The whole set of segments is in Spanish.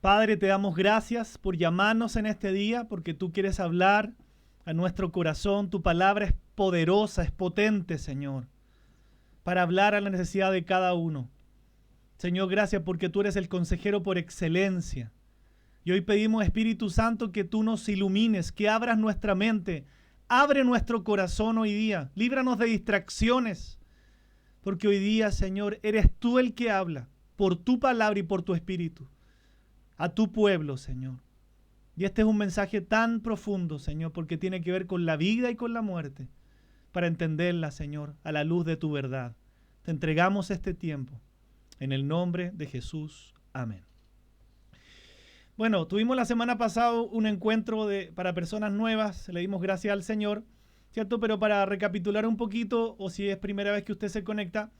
Padre, te damos gracias por llamarnos en este día, porque tú quieres hablar a nuestro corazón. Tu palabra es poderosa, es potente, Señor, para hablar a la necesidad de cada uno. Señor, gracias porque tú eres el consejero por excelencia. Y hoy pedimos, Espíritu Santo, que tú nos ilumines, que abras nuestra mente, abre nuestro corazón hoy día, líbranos de distracciones, porque hoy día, Señor, eres tú el que habla, por tu palabra y por tu Espíritu, a tu pueblo, Señor. Y este es un mensaje tan profundo, Señor, porque tiene que ver con la vida y con la muerte, para entenderla, Señor, a la luz de tu verdad. Te entregamos este tiempo, en el nombre de Jesús. Amén. Bueno, tuvimos la semana pasada un encuentro para personas nuevas, le dimos gracias al Señor, ¿cierto? Pero para recapitular un poquito, o si es primera vez que usted se conecta,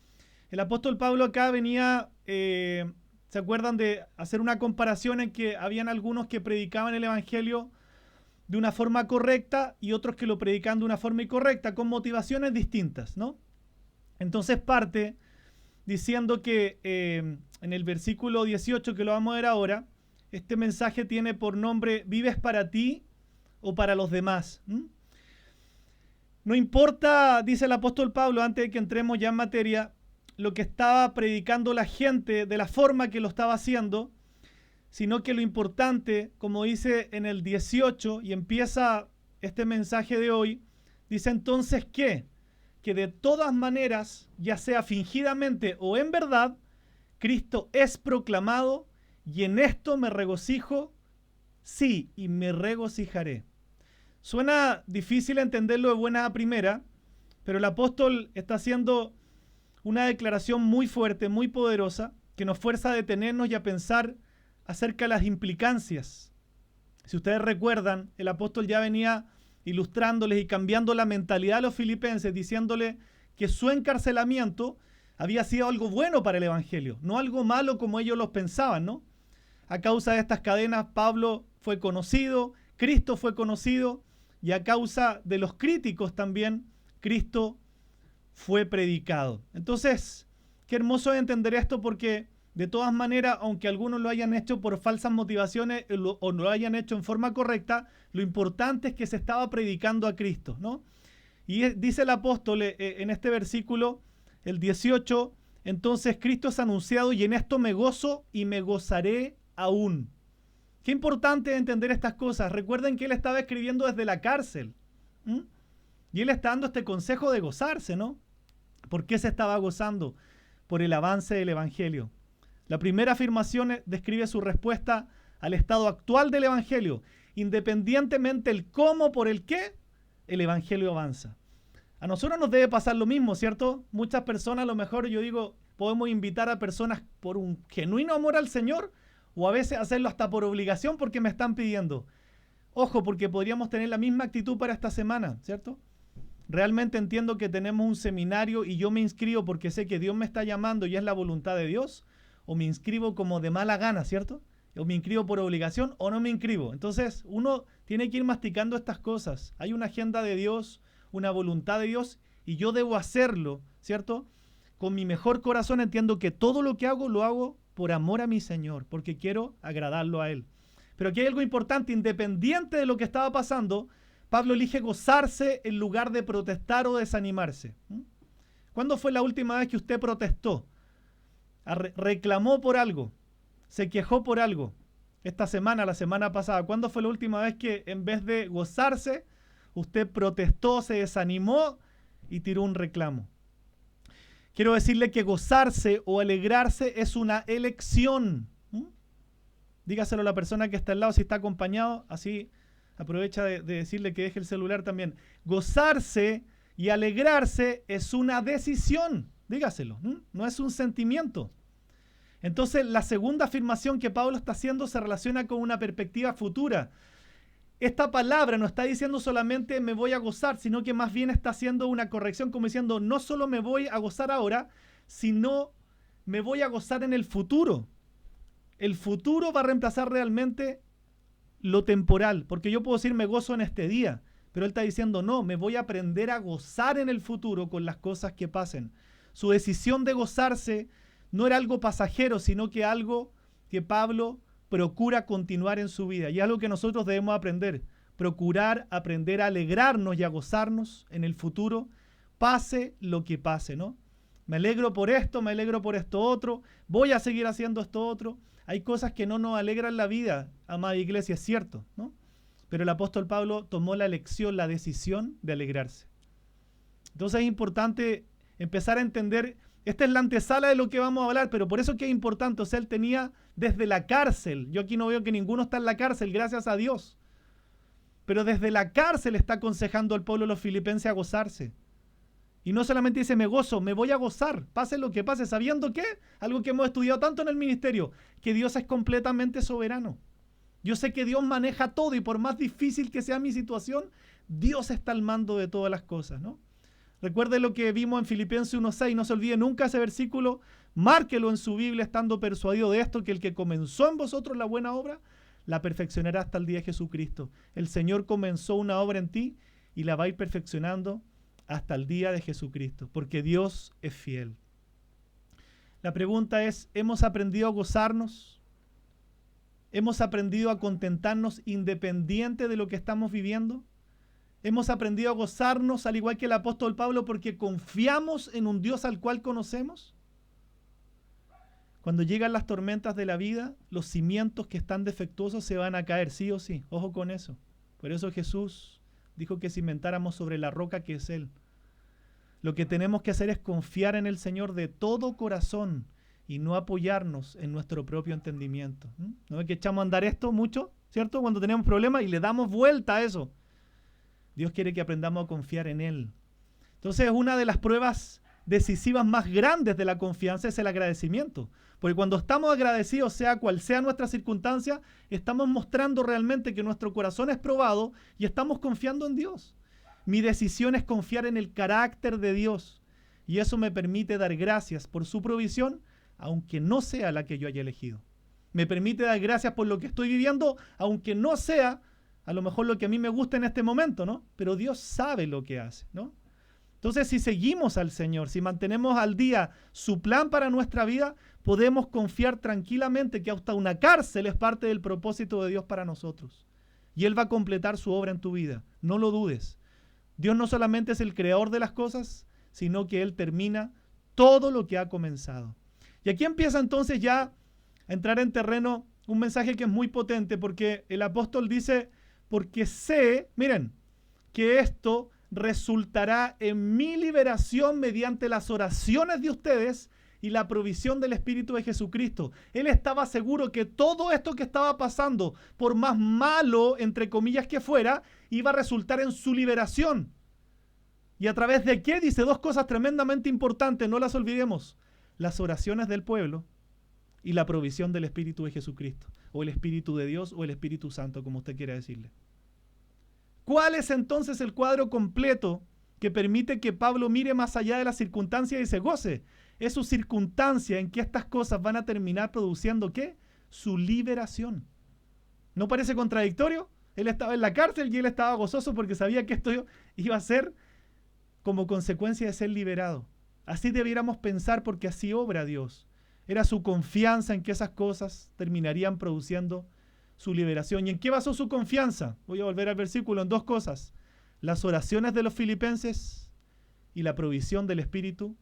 el apóstol Pablo acá venía, ¿se acuerdan de hacer una comparación en que habían algunos que predicaban el evangelio de una forma correcta y otros que lo predicaban de una forma incorrecta, con motivaciones distintas, ¿no? Entonces parte diciendo que en el versículo 18, que lo vamos a ver ahora, este mensaje tiene por nombre: ¿vives para ti o para los demás? No importa, dice el apóstol Pablo, antes de que entremos ya en materia, lo que estaba predicando la gente, de la forma que lo estaba haciendo, sino que lo importante, como dice en el 18, y empieza este mensaje de hoy, dice entonces que de todas maneras, ya sea fingidamente o en verdad, Cristo es proclamado, y en esto me regocijo, sí, y me regocijaré. Suena difícil entenderlo de buena a primera, pero el apóstol está haciendo una declaración muy fuerte, muy poderosa, que nos fuerza a detenernos y a pensar acerca de las implicancias. Si ustedes recuerdan, el apóstol ya venía ilustrándoles y cambiando la mentalidad de los filipenses, diciéndole que su encarcelamiento había sido algo bueno para el evangelio, no algo malo como ellos lo pensaban, ¿no? A causa de estas cadenas, Pablo fue conocido, Cristo fue conocido, y a causa de los críticos también, Cristo fue predicado. Entonces, qué hermoso es entender esto, porque de todas maneras, aunque algunos lo hayan hecho por falsas motivaciones o lo hayan hecho en forma correcta, lo importante es que se estaba predicando a Cristo, ¿no? Y dice el apóstol en este versículo, el 18, entonces Cristo es anunciado y en esto me gozo y me gozaré aún. Qué importante es entender estas cosas. Recuerden que él estaba escribiendo desde la cárcel. Y él está dando este consejo de gozarse, ¿no? ¿Por qué se estaba gozando? Por el avance del evangelio. La primera afirmación describe su respuesta al estado actual del evangelio. Independientemente el cómo por el qué, el evangelio avanza. A nosotros nos debe pasar lo mismo, ¿cierto? Muchas personas, a lo mejor yo digo, podemos invitar a personas por un genuino amor al Señor, o a veces hacerlo hasta por obligación porque me están pidiendo. Ojo, porque podríamos tener la misma actitud para esta semana, ¿cierto? Realmente entiendo que tenemos un seminario y yo me inscribo porque sé que Dios me está llamando y es la voluntad de Dios, o me inscribo como de mala gana, ¿cierto? O me inscribo por obligación o no me inscribo. Entonces uno tiene que ir masticando estas cosas. Hay una agenda de Dios, una voluntad de Dios, y yo debo hacerlo, ¿cierto? Con mi mejor corazón entiendo que todo lo que hago lo hago por amor a mi Señor, porque quiero agradarlo a Él. Pero aquí hay algo importante: independiente de lo que estaba pasando, Pablo elige gozarse en lugar de protestar o desanimarse. ¿Cuándo fue la última vez que usted protestó? Reclamó por algo, se quejó por algo. Esta semana, la semana pasada, ¿cuándo fue la última vez que en vez de gozarse, usted protestó, se desanimó y tiró un reclamo? Quiero decirle que gozarse o alegrarse es una elección. Dígaselo a la persona que está al lado si está acompañado, así aprovecha de decirle que deje el celular también. Gozarse y alegrarse es una decisión, dígaselo, no es un sentimiento. Entonces, la segunda afirmación que Pablo está haciendo se relaciona con una perspectiva futura. Esta palabra no está diciendo solamente me voy a gozar, sino que más bien está haciendo una corrección, como diciendo no solo me voy a gozar ahora, sino me voy a gozar en el futuro. El futuro va a reemplazar realmente lo temporal, porque yo puedo decir me gozo en este día, pero él está diciendo no, me voy a aprender a gozar en el futuro con las cosas que pasen. Su decisión de gozarse no era algo pasajero, sino que algo que Pablo procura continuar en su vida. Y es algo que nosotros debemos aprender. Procurar aprender a alegrarnos y a gozarnos en el futuro, pase lo que pase, ¿no? Me alegro por esto, me alegro por esto otro, voy a seguir haciendo esto otro. Hay cosas que no nos alegran la vida, amada iglesia, es cierto, ¿no? Pero el apóstol Pablo tomó la elección, la decisión de alegrarse. Entonces es importante empezar a entender, esta es la antesala de lo que vamos a hablar, pero por eso es que es importante, o sea, él tenía desde la cárcel, yo aquí no veo que ninguno está en la cárcel, gracias a Dios, pero desde la cárcel está aconsejando al pueblo de los filipenses a gozarse. Y no solamente dice me gozo, me voy a gozar, pase lo que pase, sabiendo que, algo que hemos estudiado tanto en el ministerio, que Dios es completamente soberano. Yo sé que Dios maneja todo y por más difícil que sea mi situación, Dios está al mando de todas las cosas, ¿no? Recuerde lo que vimos en Filipenses 1:6, no se olvide nunca ese versículo, márquelo en su Biblia estando persuadido de esto, que el que comenzó en vosotros la buena obra, la perfeccionará hasta el día de Jesucristo. El Señor comenzó una obra en ti y la va a ir perfeccionando hasta el día de Jesucristo, porque Dios es fiel. La pregunta es, ¿hemos aprendido a gozarnos? ¿Hemos aprendido a contentarnos independiente de lo que estamos viviendo? ¿Hemos aprendido a gozarnos al igual que el apóstol Pablo porque confiamos en un Dios al cual conocemos? Cuando llegan las tormentas de la vida, los cimientos que están defectuosos se van a caer, sí o sí. Ojo con eso. Por eso Jesús dijo que cimentáramos sobre la roca que es Él. Lo que tenemos que hacer es confiar en el Señor de todo corazón y no apoyarnos en nuestro propio entendimiento. ¿No es que echamos a andar esto mucho, cierto? Cuando tenemos problemas y le damos vuelta a eso. Dios quiere que aprendamos a confiar en Él. Entonces, una de las pruebas decisivas más grandes de la confianza es el agradecimiento. Porque cuando estamos agradecidos, sea cual sea nuestra circunstancia, estamos mostrando realmente que nuestro corazón es probado y estamos confiando en Dios. Mi decisión es confiar en el carácter de Dios. Y eso me permite dar gracias por su provisión, aunque no sea la que yo haya elegido. Me permite dar gracias por lo que estoy viviendo, aunque no sea a lo mejor lo que a mí me gusta en este momento, ¿no? Pero Dios sabe lo que hace, ¿no? Entonces, si seguimos al Señor, si mantenemos al día su plan para nuestra vida, podemos confiar tranquilamente que hasta una cárcel es parte del propósito de Dios para nosotros. Y Él va a completar su obra en tu vida. No lo dudes. Dios no solamente es el creador de las cosas, sino que Él termina todo lo que ha comenzado. Y aquí empieza entonces ya a entrar en terreno un mensaje que es muy potente, porque el apóstol dice, porque sé, miren, que esto resultará en mi liberación mediante las oraciones de ustedes y la provisión del Espíritu de Jesucristo. Él estaba seguro que todo esto que estaba pasando, por más malo, entre comillas, que fuera, iba a resultar en su liberación. ¿Y a través de qué? Dice dos cosas tremendamente importantes, no las olvidemos. Las oraciones del pueblo y la provisión del Espíritu de Jesucristo, o el Espíritu de Dios, o el Espíritu Santo, como usted quiera decirle. ¿Cuál es entonces el cuadro completo que permite que Pablo mire más allá de las circunstancias y se goce? Es su circunstancia en que estas cosas van a terminar produciendo ¿qué? Su liberación. ¿No parece contradictorio? Él estaba en la cárcel y él estaba gozoso porque sabía que esto iba a ser como consecuencia de ser liberado. Así debiéramos pensar porque así obra Dios. Era su confianza en que esas cosas terminarían produciendo su liberación. ¿Y en qué basó su confianza? Voy a volver al versículo en dos cosas. Las oraciones de los filipenses y la provisión del Espíritu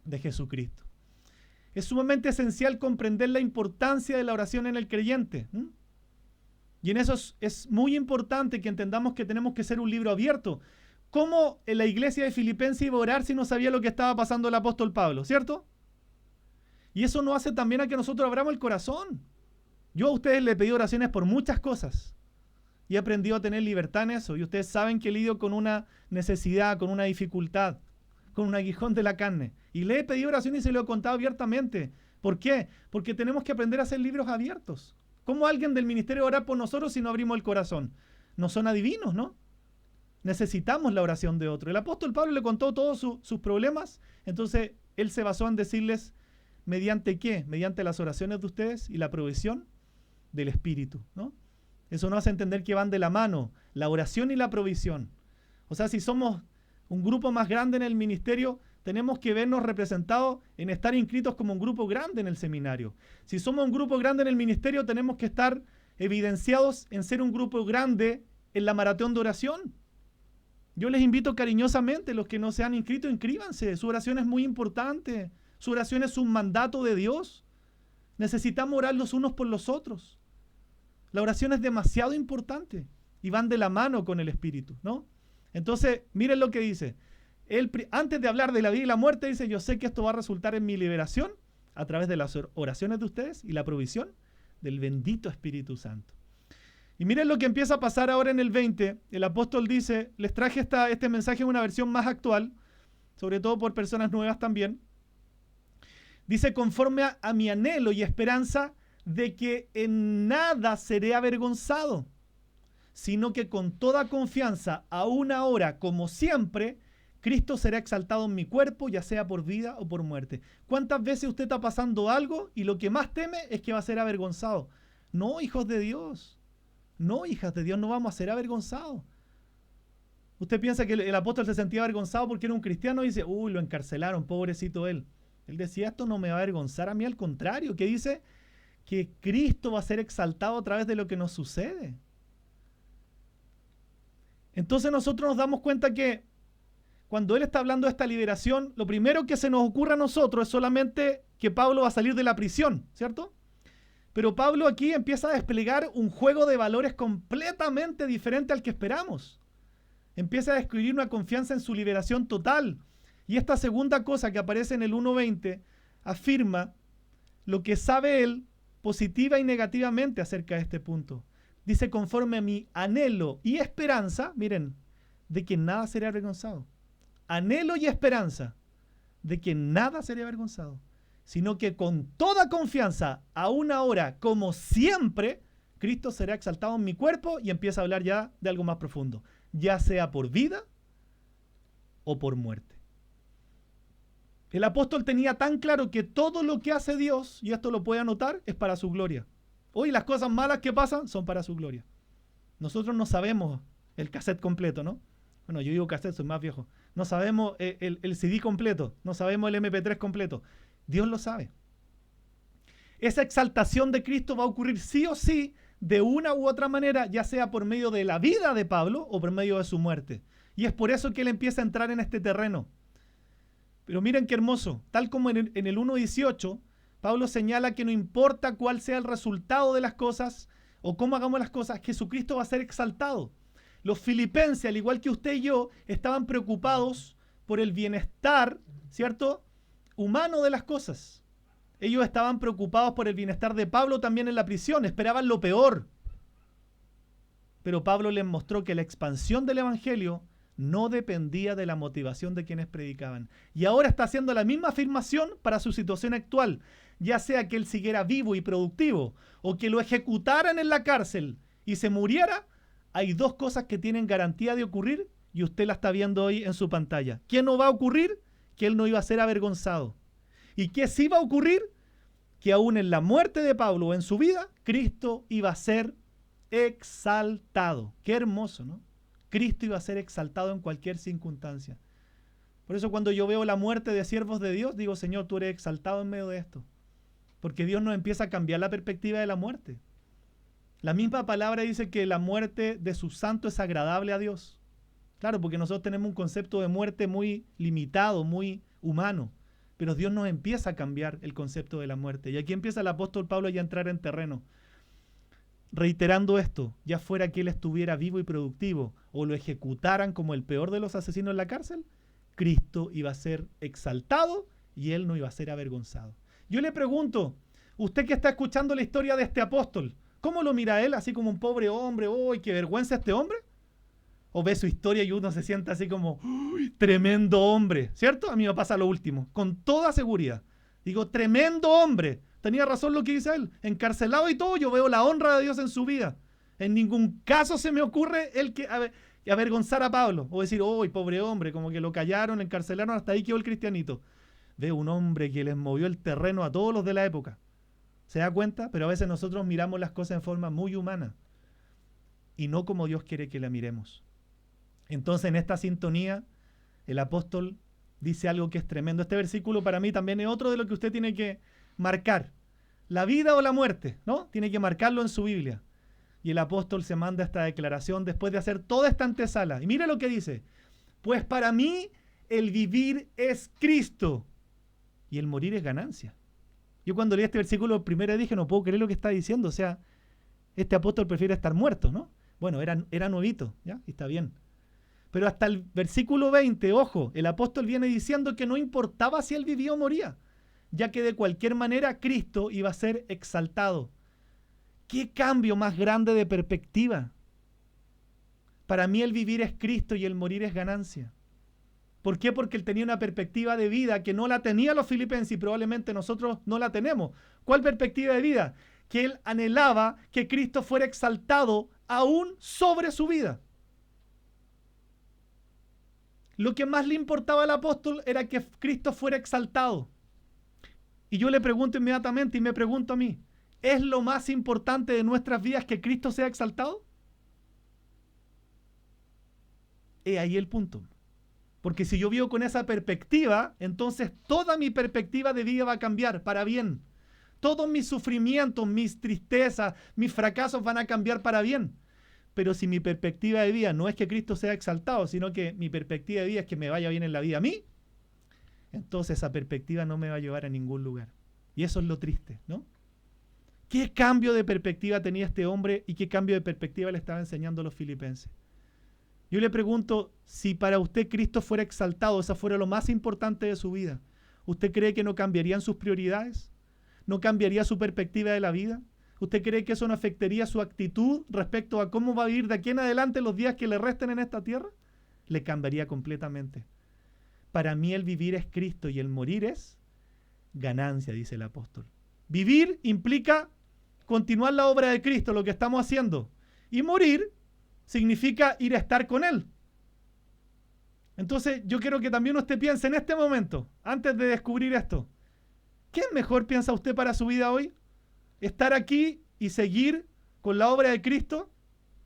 de Jesucristo. Es sumamente esencial comprender la importancia de la oración en el creyente. Y en eso es muy importante que entendamos que tenemos que ser un libro abierto. ¿Cómo en la iglesia de Filipenses iba a orar si no sabía lo que estaba pasando el apóstol Pablo? ¿Cierto? Y eso nos hace también a que nosotros abramos el corazón. Yo a ustedes les pedí oraciones por muchas cosas y he aprendido a tener libertad en eso. Y ustedes saben que lidio con una necesidad, con una dificultad, con un aguijón de la carne. Y le he pedido oraciones y se lo he contado abiertamente. ¿Por qué? Porque tenemos que aprender a hacer libros abiertos. ¿Cómo alguien del ministerio orar por nosotros si no abrimos el corazón? No son adivinos, ¿no? Necesitamos la oración de otro. El apóstol Pablo le contó todos sus problemas, entonces él se basó en decirles, ¿mediante qué? Mediante las oraciones de ustedes y la provisión del Espíritu, ¿no? Eso nos hace entender que van de la mano, la oración y la provisión. O sea, si somos un grupo más grande en el ministerio, tenemos que vernos representados en estar inscritos como un grupo grande en el seminario. Si somos un grupo grande en el ministerio, tenemos que estar evidenciados en ser un grupo grande en la maratón de oración. Yo les invito cariñosamente, los que no se han inscrito, inscríbanse. Su oración es muy importante. Su oración es un mandato de Dios. Necesitamos orar los unos por los otros. La oración es demasiado importante y van de la mano con el Espíritu, ¿no? Entonces, miren lo que dice. Él, antes de hablar de la vida y la muerte, dice, yo sé que esto va a resultar en mi liberación a través de las oraciones de ustedes y la provisión del bendito Espíritu Santo. Y miren lo que empieza a pasar ahora en el 20. El apóstol dice, les traje este mensaje en una versión más actual, sobre todo por personas nuevas también. Dice, conforme a mi anhelo y esperanza de que en nada seré avergonzado, sino que con toda confianza, aún ahora, como siempre, Cristo será exaltado en mi cuerpo, ya sea por vida o por muerte. ¿Cuántas veces usted está pasando algo y lo que más teme es que va a ser avergonzado? No, hijos de Dios. No, hijas de Dios, no vamos a ser avergonzados. Usted piensa que el apóstol se sentía avergonzado porque era un cristiano y dice, uy, lo encarcelaron, pobrecito él. Él decía, esto no me va a avergonzar a mí, al contrario, que dice que Cristo va a ser exaltado a través de lo que nos sucede. Entonces nosotros nos damos cuenta que cuando él está hablando de esta liberación, lo primero que se nos ocurre a nosotros es solamente que Pablo va a salir de la prisión, ¿cierto? Pero Pablo aquí empieza a desplegar un juego de valores completamente diferente al que esperamos. Empieza a describir una confianza en su liberación total. Y esta segunda cosa que aparece en el 1:20 afirma lo que sabe él positiva y negativamente acerca de este punto. Dice, conforme a mi anhelo y esperanza, miren, de que nada seré avergonzado. Anhelo y esperanza de que nada seré avergonzado, sino que con toda confianza, aún ahora, como siempre, Cristo será exaltado en mi cuerpo, y empieza a hablar ya de algo más profundo, ya sea por vida o por muerte. El apóstol tenía tan claro que todo lo que hace Dios, y esto lo puede anotar, es para su gloria. Hoy las cosas malas que pasan son para su gloria. Nosotros no sabemos el cassette completo, ¿no? Bueno, yo digo cassette, soy más viejo. No sabemos el CD completo, no sabemos el MP3 completo. Dios lo sabe. Esa exaltación de Cristo va a ocurrir sí o sí, de una u otra manera, ya sea por medio de la vida de Pablo o por medio de su muerte. Y es por eso que él empieza a entrar en este terreno. Pero miren qué hermoso. Tal como en el 1:18, Pablo señala que no importa cuál sea el resultado de las cosas o cómo hagamos las cosas, Jesucristo va a ser exaltado. Los filipenses, al igual que usted y yo, estaban preocupados por el bienestar, ¿cierto?, humano de las cosas. Ellos estaban preocupados por el bienestar de Pablo también en la prisión, esperaban lo peor. Pero Pablo les mostró que la expansión del evangelio no dependía de la motivación de quienes predicaban. Y ahora está haciendo la misma afirmación para su situación actual, ya sea que él siguiera vivo y productivo o que lo ejecutaran en la cárcel y se muriera. Hay dos cosas que tienen garantía de ocurrir y usted la está viendo hoy en su pantalla. ¿Qué no va a ocurrir? Que él no iba a ser avergonzado. ¿Y qué sí va a ocurrir? Que aún en la muerte de Pablo o en su vida, Cristo iba a ser exaltado. Qué hermoso, ¿no? Cristo iba a ser exaltado en cualquier circunstancia. Por eso cuando yo veo la muerte de siervos de Dios, digo, Señor, tú eres exaltado en medio de esto. Porque Dios nos empieza a cambiar la perspectiva de la muerte. La misma palabra dice que la muerte de sus santos es agradable a Dios. Claro, porque nosotros tenemos un concepto de muerte muy limitado, muy humano. Pero Dios nos empieza a cambiar el concepto de la muerte. Y aquí empieza el apóstol Pablo ya a entrar en terreno. Reiterando esto, ya fuera que él estuviera vivo y productivo o lo ejecutaran como el peor de los asesinos en la cárcel, Cristo iba a ser exaltado y él no iba a ser avergonzado. Yo le pregunto, usted que está escuchando la historia de este apóstol, ¿cómo lo mira él? Así como un pobre hombre, ¡uy, qué vergüenza este hombre! ¿O ve su historia y uno se siente así como, ¡uy, tremendo hombre! ¿Cierto? A mí me pasa lo último, con toda seguridad. Digo, tremendo hombre. Tenía razón lo que dice él. Encarcelado y todo, yo veo la honra de Dios en su vida. En ningún caso se me ocurre el que avergonzar a Pablo. O decir, ¡uy, pobre hombre! Como que lo callaron, lo encarcelaron, hasta ahí quedó el cristianito. Veo un hombre que les movió el terreno a todos los de la época. ¿Se da cuenta? Pero a veces nosotros miramos las cosas en forma muy humana. Y no como Dios quiere que la miremos. Entonces, en esta sintonía, el apóstol dice algo que es tremendo. Este versículo para mí también es otro de lo que usted tiene que marcar. La vida o la muerte, ¿no? Tiene que marcarlo en su Biblia. Y el apóstol se manda esta declaración después de hacer toda esta antesala. Y mira lo que dice. Pues para mí el vivir es Cristo y el morir es ganancia. Yo cuando leí este versículo primero dije, no puedo creer lo que está diciendo. O sea, este apóstol prefiere estar muerto, ¿no? Bueno, era nuevito, ¿ya? Y está bien. Pero hasta el versículo 20, ojo, el apóstol viene diciendo que no importaba si él vivía o moría, ya que de cualquier manera Cristo iba a ser exaltado. ¿Qué cambio más grande de perspectiva? Para mí el vivir es Cristo y el morir es ganancia. ¿Por qué? Porque él tenía una perspectiva de vida que no la tenían los filipenses y probablemente nosotros no la tenemos. ¿Cuál perspectiva de vida? Que él anhelaba que Cristo fuera exaltado aún sobre su vida. Lo que más le importaba al apóstol era que Cristo fuera exaltado. Y yo le pregunto inmediatamente y me pregunto a mí, ¿es lo más importante de nuestras vidas que Cristo sea exaltado? He ahí el punto. Porque si yo vivo con esa perspectiva, entonces toda mi perspectiva de vida va a cambiar para bien. Todos mis sufrimientos, mis tristezas, mis fracasos van a cambiar para bien. Pero si mi perspectiva de vida no es que Cristo sea exaltado, sino que mi perspectiva de vida es que me vaya bien en la vida a mí, entonces esa perspectiva no me va a llevar a ningún lugar. Y eso es lo triste, ¿no? ¿Qué cambio de perspectiva tenía este hombre y qué cambio de perspectiva le estaba enseñando a los filipenses? Yo le pregunto, si para usted Cristo fuera exaltado, esa fuera lo más importante de su vida, ¿usted cree que no cambiarían sus prioridades? ¿No cambiaría su perspectiva de la vida? ¿Usted cree que eso no afectaría su actitud respecto a cómo va a vivir de aquí en adelante los días que le resten en esta tierra? Le cambiaría completamente. Para mí el vivir es Cristo y el morir es ganancia, dice el apóstol. Vivir implica continuar la obra de Cristo, lo que estamos haciendo. Y morir significa ir a estar con Él. Entonces yo quiero que también usted piense en este momento, antes de descubrir esto. ¿Qué mejor piensa usted para su vida hoy? ¿Estar aquí y seguir con la obra de Cristo?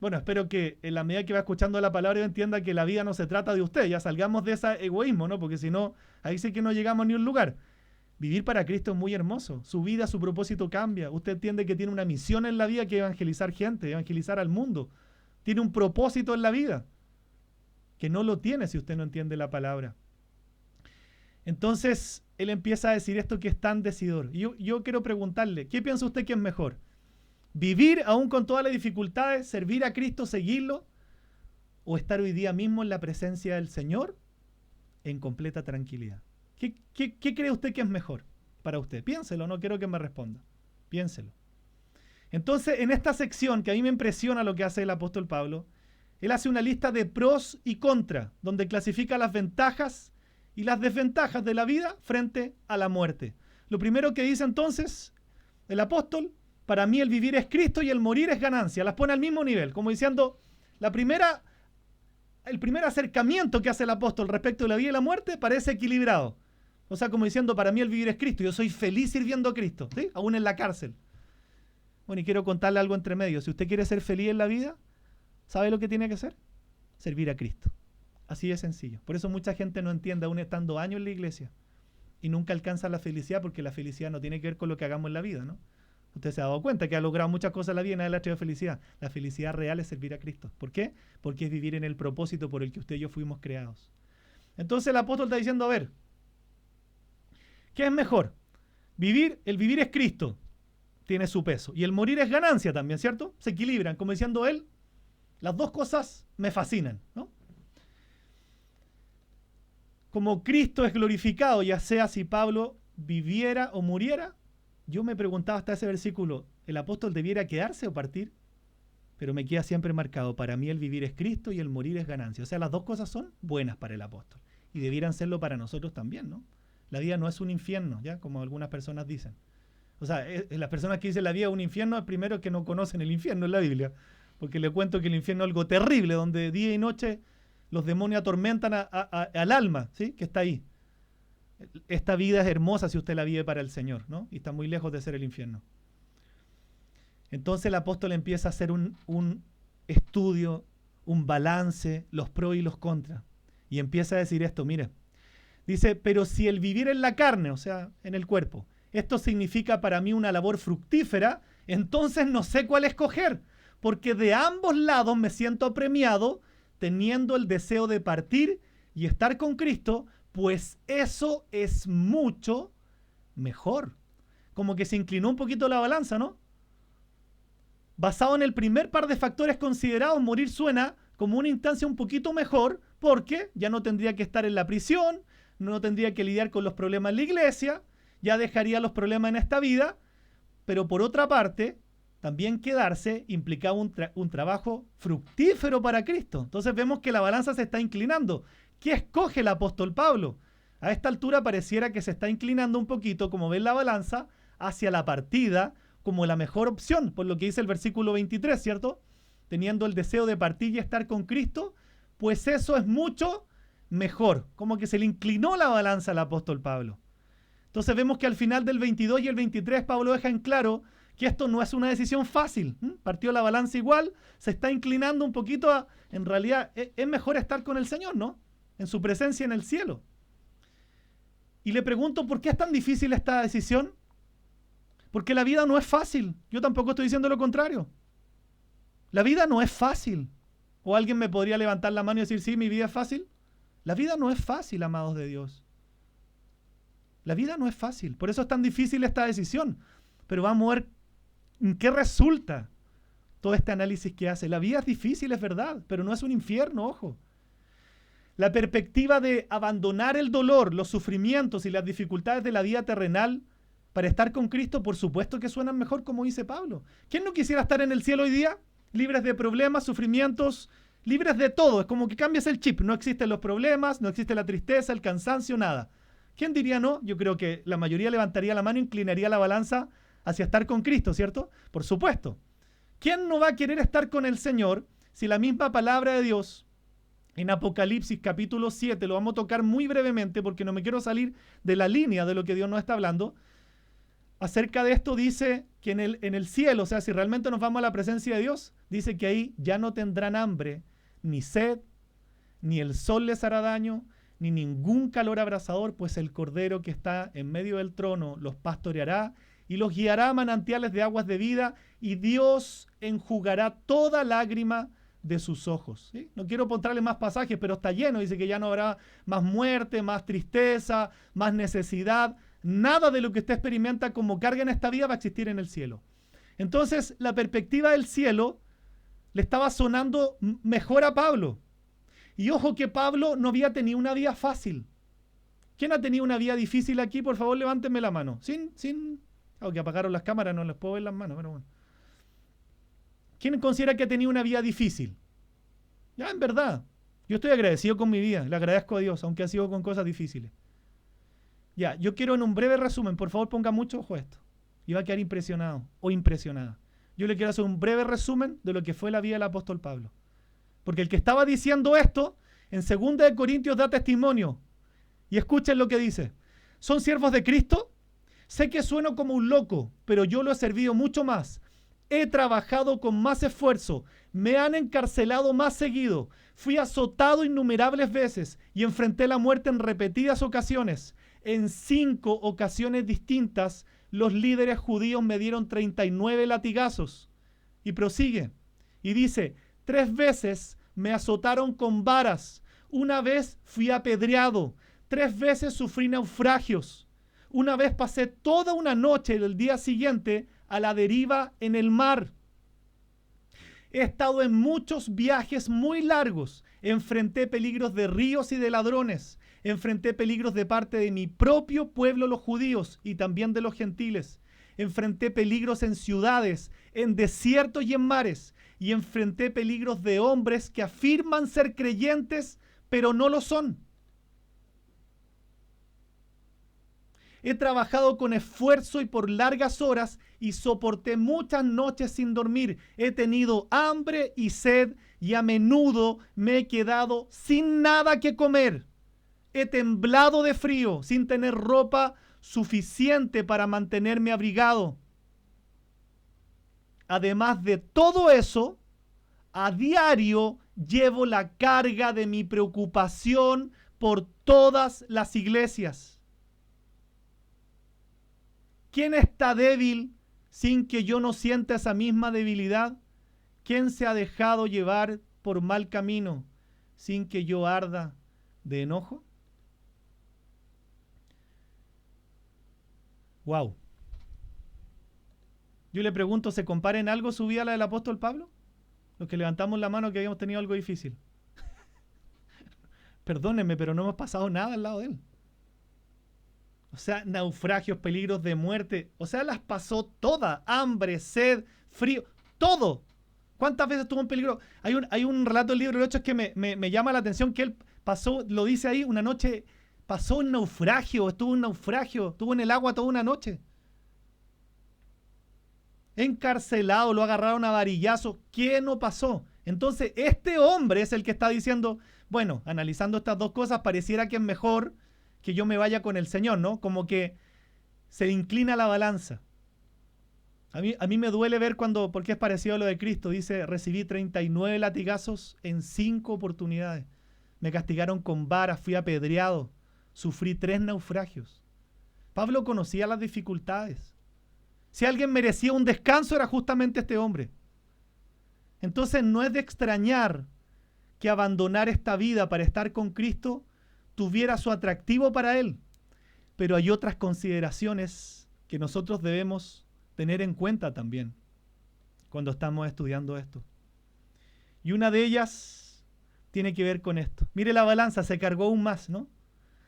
Bueno, espero que en la medida que va escuchando la palabra entienda que la vida no se trata de usted. Ya salgamos de ese egoísmo, ¿no? Porque si no, ahí sí que no llegamos ni a un lugar. Vivir para Cristo es muy hermoso. Su vida, su propósito cambia. Usted entiende que tiene una misión en la vida que es evangelizar gente, evangelizar al mundo. Tiene un propósito en la vida que no lo tiene si usted no entiende la palabra. Entonces, él empieza a decir esto que es tan decidor. Y yo quiero preguntarle, ¿qué piensa usted que es mejor? ¿Vivir aún con todas las dificultades, servir a Cristo, seguirlo? ¿O estar hoy día mismo en la presencia del Señor en completa tranquilidad? ¿Qué cree usted que es mejor para usted? Piénselo, no quiero que me responda. Piénselo. Entonces, en esta sección, que a mí me impresiona lo que hace el apóstol Pablo, él hace una lista de pros y contras, donde clasifica las ventajas y las desventajas de la vida frente a la muerte. Lo primero que dice entonces el apóstol, para mí el vivir es Cristo y el morir es ganancia. Las pone al mismo nivel, como diciendo, el primer acercamiento que hace el apóstol respecto de la vida y la muerte parece equilibrado. O sea, como diciendo, para mí el vivir es Cristo, yo soy feliz sirviendo a Cristo, ¿sí? Aún en la cárcel. Bueno, y quiero contarle algo entre medio. Si usted quiere ser feliz en la vida, ¿sabe lo que tiene que hacer? Servir a Cristo. Así de sencillo. Por eso mucha gente no entiende, aún estando años en la iglesia, y nunca alcanza la felicidad, porque la felicidad no tiene que ver con lo que hagamos en la vida, ¿no? Usted se ha dado cuenta que ha logrado muchas cosas en la vida y nadie le ha traído felicidad. La felicidad real es servir a Cristo. ¿Por qué? Porque es vivir en el propósito por el que usted y yo fuimos creados. Entonces el apóstol está diciendo, a ver, ¿qué es mejor? El vivir es Cristo, tiene su peso. Y el morir es ganancia también, ¿cierto? Se equilibran, como diciendo él, las dos cosas me fascinan, ¿no? Como Cristo es glorificado, ya sea si Pablo viviera o muriera, yo me preguntaba hasta ese versículo, ¿el apóstol debiera quedarse o partir? Pero me queda siempre marcado, para mí el vivir es Cristo y el morir es ganancia. O sea, las dos cosas son buenas para el apóstol. Y debieran serlo para nosotros también, ¿no? La vida no es un infierno, ¿ya? Como algunas personas dicen. O sea, las personas que dicen la vida es un infierno, el primero que no conocen el infierno en la Biblia. Porque le cuento que el infierno es algo terrible, donde día y noche los demonios atormentan al alma, ¿sí? Que está ahí. Esta vida es hermosa si usted la vive para el Señor, ¿no? Y está muy lejos de ser el infierno. Entonces el apóstol empieza a hacer un estudio, un balance, los pros y los contras. Y empieza a decir esto, mire, Dice, pero si el vivir en la carne, o sea, en el cuerpo, esto significa para mí una labor fructífera, entonces no sé cuál escoger, porque de ambos lados me siento apremiado, teniendo el deseo de partir y estar con Cristo, pues eso es mucho mejor. Como que se inclinó un poquito la balanza, ¿no? Basado en el primer par de factores considerados, morir suena como una instancia un poquito mejor, porque ya no tendría que estar en la prisión, no tendría que lidiar con los problemas en la iglesia, ya dejaría los problemas en esta vida, pero por otra parte, también quedarse implicaba un trabajo fructífero para Cristo. Entonces vemos que la balanza se está inclinando. ¿Qué escoge el apóstol Pablo? A esta altura pareciera que se está inclinando un poquito, como ven la balanza, hacia la partida como la mejor opción, por lo que dice el versículo 23, ¿cierto? Teniendo el deseo de partir y estar con Cristo, pues eso es mucho mejor. Como que se le inclinó la balanza al apóstol Pablo. Entonces vemos que al final del 22 y el 23 Pablo deja en claro que esto no es una decisión fácil. Partió la balanza igual, se está inclinando un poquito a, en realidad, es mejor estar con el Señor, ¿no? En su presencia en el cielo. Y le pregunto, ¿por qué es tan difícil esta decisión? Porque la vida no es fácil. Yo tampoco estoy diciendo lo contrario. La vida no es fácil. O alguien me podría levantar la mano y decir, sí, mi vida es fácil. La vida no es fácil, amados de Dios. La vida no es fácil. Por eso es tan difícil esta decisión. Pero vamos a ver en qué resulta todo este análisis que hace. La vida es difícil, es verdad, pero no es un infierno, ojo. La perspectiva de abandonar el dolor, los sufrimientos y las dificultades de la vida terrenal para estar con Cristo, por supuesto que suenan mejor, como dice Pablo. ¿Quién no quisiera estar en el cielo hoy día? Libres de problemas, sufrimientos, libres de todo. Es como que cambias el chip. No existen los problemas, no existe la tristeza, el cansancio, nada. ¿Quién diría no? Yo creo que la mayoría levantaría la mano e inclinaría la balanza hacia estar con Cristo, ¿cierto? Por supuesto. ¿Quién no va a querer estar con el Señor si la misma palabra de Dios en Apocalipsis capítulo 7, lo vamos a tocar muy brevemente porque no me quiero salir de la línea de lo que Dios nos está hablando? Acerca de esto dice que en el cielo, o sea, si realmente nos vamos a la presencia de Dios, dice que ahí ya no tendrán hambre, ni sed, ni el sol les hará daño, ni ningún calor abrasador, pues el Cordero que está en medio del trono los pastoreará y los guiará a manantiales de aguas de vida, y Dios enjugará toda lágrima de sus ojos. ¿Sí? No quiero encontrarle más pasajes, pero está lleno. Dice que ya no habrá más muerte, más tristeza, más necesidad. Nada de lo que usted experimenta como carga en esta vida va a existir en el cielo. Entonces, la perspectiva del cielo le estaba sonando mejor a Pablo. Y ojo que Pablo no había tenido una vida fácil. ¿Quién ha tenido una vida difícil aquí? Por favor, levántenme la mano. Aunque apagaron las cámaras, no les puedo ver las manos, pero bueno. ¿Quién considera que ha tenido una vida difícil? Ya, en verdad. Yo estoy agradecido con mi vida. Le agradezco a Dios, aunque ha sido con cosas difíciles. Ya, yo quiero en un breve resumen, por favor ponga mucho ojo a esto. Y va a quedar impresionado o impresionada. Yo le quiero hacer un breve resumen de lo que fue la vida del apóstol Pablo. Porque el que estaba diciendo esto, en 2 Corintios da testimonio. Y escuchen lo que dice. ¿Son siervos de Cristo? Sé que sueno como un loco, pero yo lo he servido mucho más. He trabajado con más esfuerzo, me han encarcelado más seguido, fui azotado innumerables veces y enfrenté la muerte en repetidas ocasiones. En 5 ocasiones distintas, los líderes judíos me dieron 39 latigazos. Y prosigue, y dice, 3 veces me azotaron con varas, una vez fui apedreado, 3 veces sufrí naufragios, una vez pasé toda una noche del día siguiente a la deriva en el mar. He estado en muchos viajes muy largos, enfrenté peligros de ríos y de ladrones, enfrenté peligros de parte de mi propio pueblo, los judíos, y también de los gentiles. Enfrenté peligros en ciudades, en desiertos y en mares, y enfrenté peligros de hombres que afirman ser creyentes, pero no lo son. He trabajado con esfuerzo y por largas horas y soporté muchas noches sin dormir. He tenido hambre y sed y a menudo me he quedado sin nada que comer. He temblado de frío sin tener ropa suficiente para mantenerme abrigado. Además de todo eso, a diario llevo la carga de mi preocupación por todas las iglesias. ¿Quién está débil sin que yo no sienta esa misma debilidad? ¿Quién se ha dejado llevar por mal camino sin que yo arda de enojo? Wow. Yo le pregunto, ¿se compara en algo su vida a la del apóstol Pablo? Los que levantamos la mano que habíamos tenido algo difícil. Perdónenme, pero no hemos pasado nada al lado de él. O sea, naufragios, peligros de muerte. O sea, las pasó todas. Hambre, sed, frío, todo. ¿Cuántas veces estuvo en peligro? Hay un relato del libro de Hechos que me llama la atención, que él pasó, lo dice ahí, una noche, pasó un naufragio, estuvo en el agua toda una noche. Encarcelado, lo agarraron a varillazo. ¿Qué no pasó? Entonces, este hombre es el que está diciendo, bueno, analizando estas dos cosas, pareciera que es mejor que yo me vaya con el Señor, ¿no? Como que se inclina la balanza. A mí me duele ver porque es parecido a lo de Cristo. Dice, recibí 39 latigazos en 5 oportunidades. Me castigaron con varas, fui apedreado, sufrí 3 naufragios. Pablo conocía las dificultades. Si alguien merecía un descanso era justamente este hombre. Entonces no es de extrañar que abandonar esta vida para estar con Cristo tuviera su atractivo para él. Pero hay otras consideraciones que nosotros debemos tener en cuenta también cuando estamos estudiando esto. Y una de ellas tiene que ver con esto. Mire, la balanza se cargó aún más, ¿no?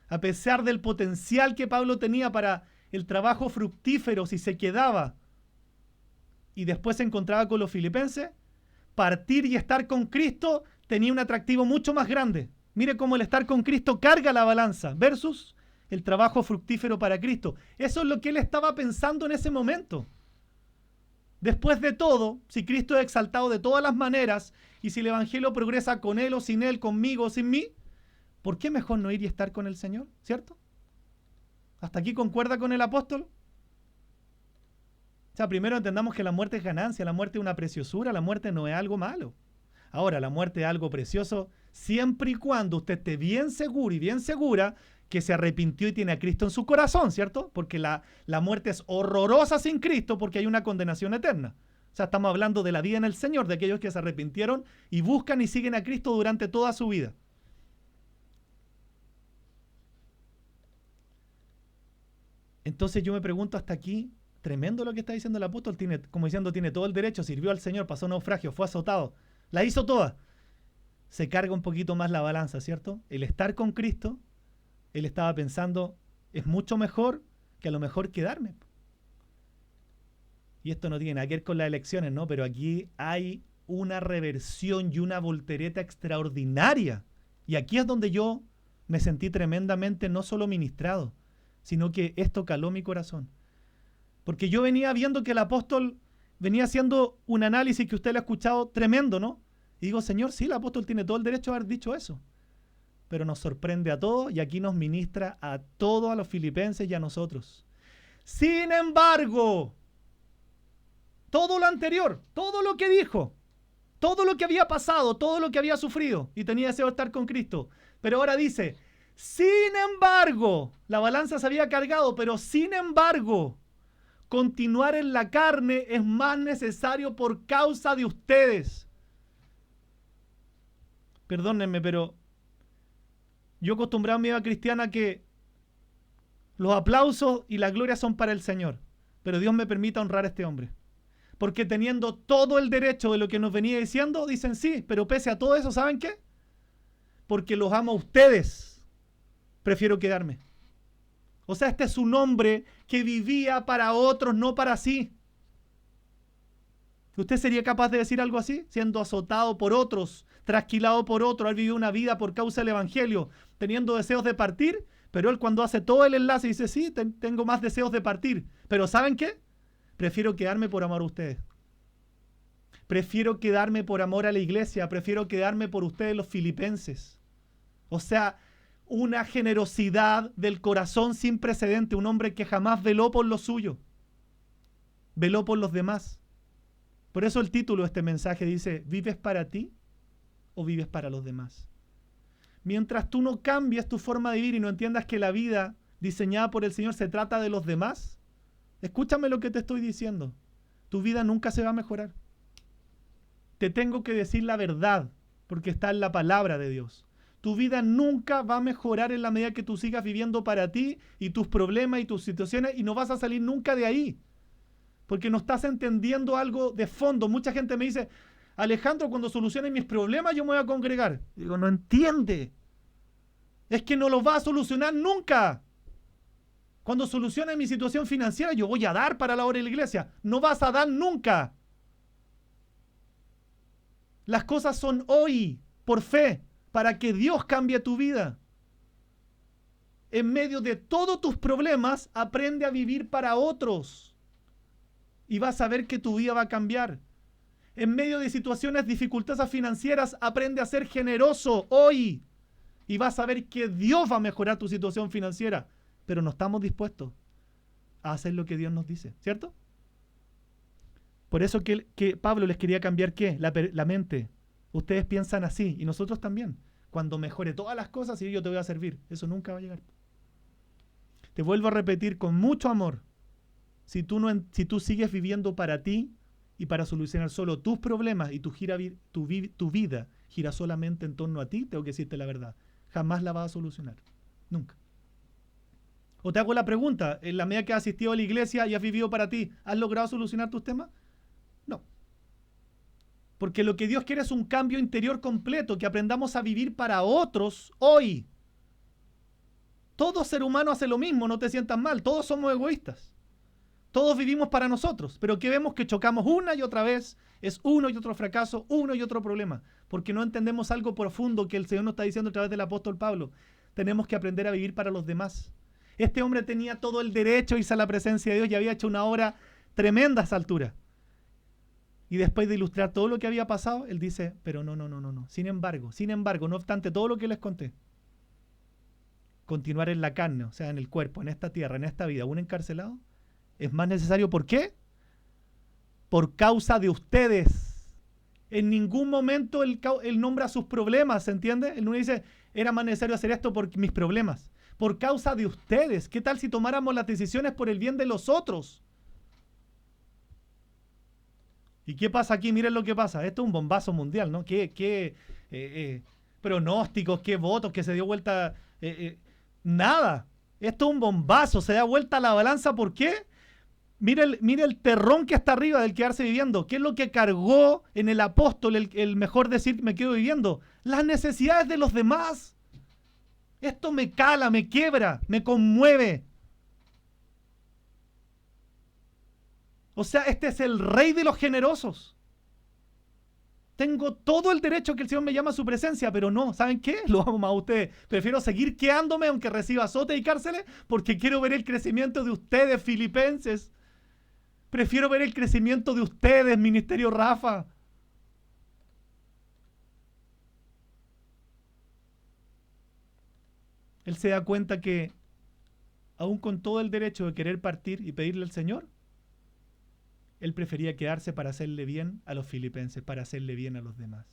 A pesar del potencial que Pablo tenía para el trabajo fructífero si se quedaba y después se encontraba con los filipenses, partir y estar con Cristo tenía un atractivo mucho más grande. Mire cómo el estar con Cristo carga la balanza versus el trabajo fructífero para Cristo. Eso es lo que él estaba pensando en ese momento. Después de todo, si Cristo es exaltado de todas las maneras y si el Evangelio progresa con él o sin él, conmigo o sin mí, ¿por qué mejor no ir y estar con el Señor? ¿Cierto? ¿Hasta aquí concuerda con el apóstol? O sea, primero entendamos que la muerte es ganancia, la muerte es una preciosura, la muerte no es algo malo. Ahora, la muerte es algo precioso siempre y cuando usted esté bien seguro y bien segura que se arrepintió y tiene a Cristo en su corazón, ¿cierto? Porque la muerte es horrorosa sin Cristo porque hay una condenación eterna. O sea, estamos hablando de la vida en el Señor, de aquellos que se arrepintieron y buscan y siguen a Cristo durante toda su vida. Entonces yo me pregunto hasta aquí, tremendo lo que está diciendo el apóstol, como diciendo, tiene todo el derecho, sirvió al Señor, pasó naufragio, fue azotado, la hizo toda. Se carga un poquito más la balanza, ¿cierto? El estar con Cristo, él estaba pensando, es mucho mejor que a lo mejor quedarme. Y esto no tiene nada que ver con las elecciones, ¿no? Pero aquí hay una reversión y una voltereta extraordinaria. Y aquí es donde yo me sentí tremendamente no solo ministrado, sino que esto caló mi corazón. Porque yo venía viendo que el apóstol venía haciendo un análisis que usted lo ha escuchado tremendo, ¿no? Y digo, Señor, sí, el apóstol tiene todo el derecho a haber dicho eso. Pero nos sorprende a todos y aquí nos ministra a todos, a los filipenses y a nosotros. Sin embargo, todo lo anterior, todo lo que dijo, todo lo que había pasado, todo lo que había sufrido y tenía deseo de estar con Cristo. Pero ahora dice, sin embargo, la balanza se había cargado, pero sin embargo, continuar en la carne es más necesario por causa de ustedes. Perdónenme, pero yo acostumbrado a mi vida cristiana que los aplausos y la gloria son para el Señor. Pero Dios me permita honrar a este hombre. Porque teniendo todo el derecho de lo que nos venía diciendo, dicen sí, pero pese a todo eso, ¿saben qué? Porque los amo a ustedes, prefiero quedarme. O sea, este es un hombre que vivía para otros, no para sí. ¿Usted sería capaz de decir algo así? Siendo azotado por otros, trasquilado por otros, haber vivido una vida por causa del Evangelio, teniendo deseos de partir, pero él cuando hace todo el enlace dice, sí, tengo más deseos de partir. Pero ¿saben qué? Prefiero quedarme por amor a ustedes. Prefiero quedarme por amor a la iglesia, prefiero quedarme por ustedes los filipenses. O sea, una generosidad del corazón sin precedente, un hombre que jamás veló por lo suyo, veló por los demás. Por eso el título de este mensaje dice, ¿vives para ti o vives para los demás? mientras tú no cambies tu forma de vivir y no entiendas que la vida diseñada por el Señor se trata de los demás, escúchame lo que te estoy diciendo, tu vida nunca se va a mejorar. Te tengo que decir la verdad, porque está en la palabra de Dios. Tu vida nunca va a mejorar en la medida que tú sigas viviendo para ti y tus problemas y tus situaciones, y no vas a salir nunca de ahí, porque no estás entendiendo algo de fondo. Mucha gente me dice, Alejandro, cuando soluciones mis problemas yo me voy a congregar. Digo, no entiende. Es que no lo va a solucionar nunca. Cuando soluciones mi situación financiera yo voy a dar para la obra de la iglesia. No vas a dar nunca. Las cosas son hoy, por fe, para que Dios cambie tu vida. En medio de todos tus problemas, aprende a vivir para otros. Y vas a ver que tu vida va a cambiar. En medio de situaciones, dificultades financieras, aprende a ser generoso hoy. Y vas a ver que Dios va a mejorar tu situación financiera. Pero no estamos dispuestos a hacer lo que Dios nos dice, ¿cierto? Por eso que Pablo les quería cambiar ¿qué? La mente. Ustedes piensan así y nosotros también. Cuando mejore todas las cosas y yo te voy a servir. Eso nunca va a llegar. Te vuelvo a repetir con mucho amor. Si tú sigues viviendo para ti y para solucionar solo tus problemas y tu vida gira solamente en torno a ti, tengo que decirte la verdad. Jamás la vas a solucionar. Nunca. O te hago la pregunta, en la medida que has asistido a la iglesia y has vivido para ti, ¿has logrado solucionar tus temas? No. Porque lo que Dios quiere es un cambio interior completo, que aprendamos a vivir para otros hoy. Todo ser humano hace lo mismo, no te sientas mal, todos somos egoístas. Todos vivimos para nosotros, pero que vemos que chocamos una y otra vez, es uno y otro fracaso, uno y otro problema, porque no entendemos algo profundo que el Señor nos está diciendo a través del apóstol Pablo. Tenemos que aprender a vivir para los demás. Este hombre tenía todo el derecho a irse a la presencia de Dios y había hecho una obra tremenda a esa altura. Y después de ilustrar todo lo que había pasado, él dice, pero no. Sin embargo, no obstante todo lo que les conté, continuar en la carne, o sea, en el cuerpo, en esta tierra, en esta vida, aún encarcelado, es más necesario. ¿Por qué? Por causa de ustedes. En ningún momento él nombra sus problemas, ¿se entiende? Él no dice, era más necesario hacer esto por mis problemas. Por causa de ustedes. ¿Qué tal si tomáramos las decisiones por el bien de los otros? ¿Y qué pasa aquí? Miren lo que pasa. Esto es un bombazo mundial, ¿no? ¿Qué pronósticos, qué votos, que se dio vuelta? Nada. Esto es un bombazo. Se da vuelta la balanza. ¿Por qué? Mire el terrón que está arriba del quedarse viviendo. ¿Qué es lo que cargó en el apóstol el mejor decir me quedo viviendo? Las necesidades de los demás. Esto me cala, me quiebra, me conmueve. O sea, este es el rey de los generosos. Tengo todo el derecho que el Señor me llama a su presencia, pero no, ¿saben qué? Lo amo más a ustedes. Prefiero seguir quedándome aunque reciba azotes y cárceles porque quiero ver el crecimiento de ustedes, filipenses. Prefiero ver el crecimiento de ustedes, Ministerio Rafa. Él se da cuenta que, aún con todo el derecho de querer partir y pedirle al Señor, él prefería quedarse para hacerle bien a los filipenses, para hacerle bien a los demás.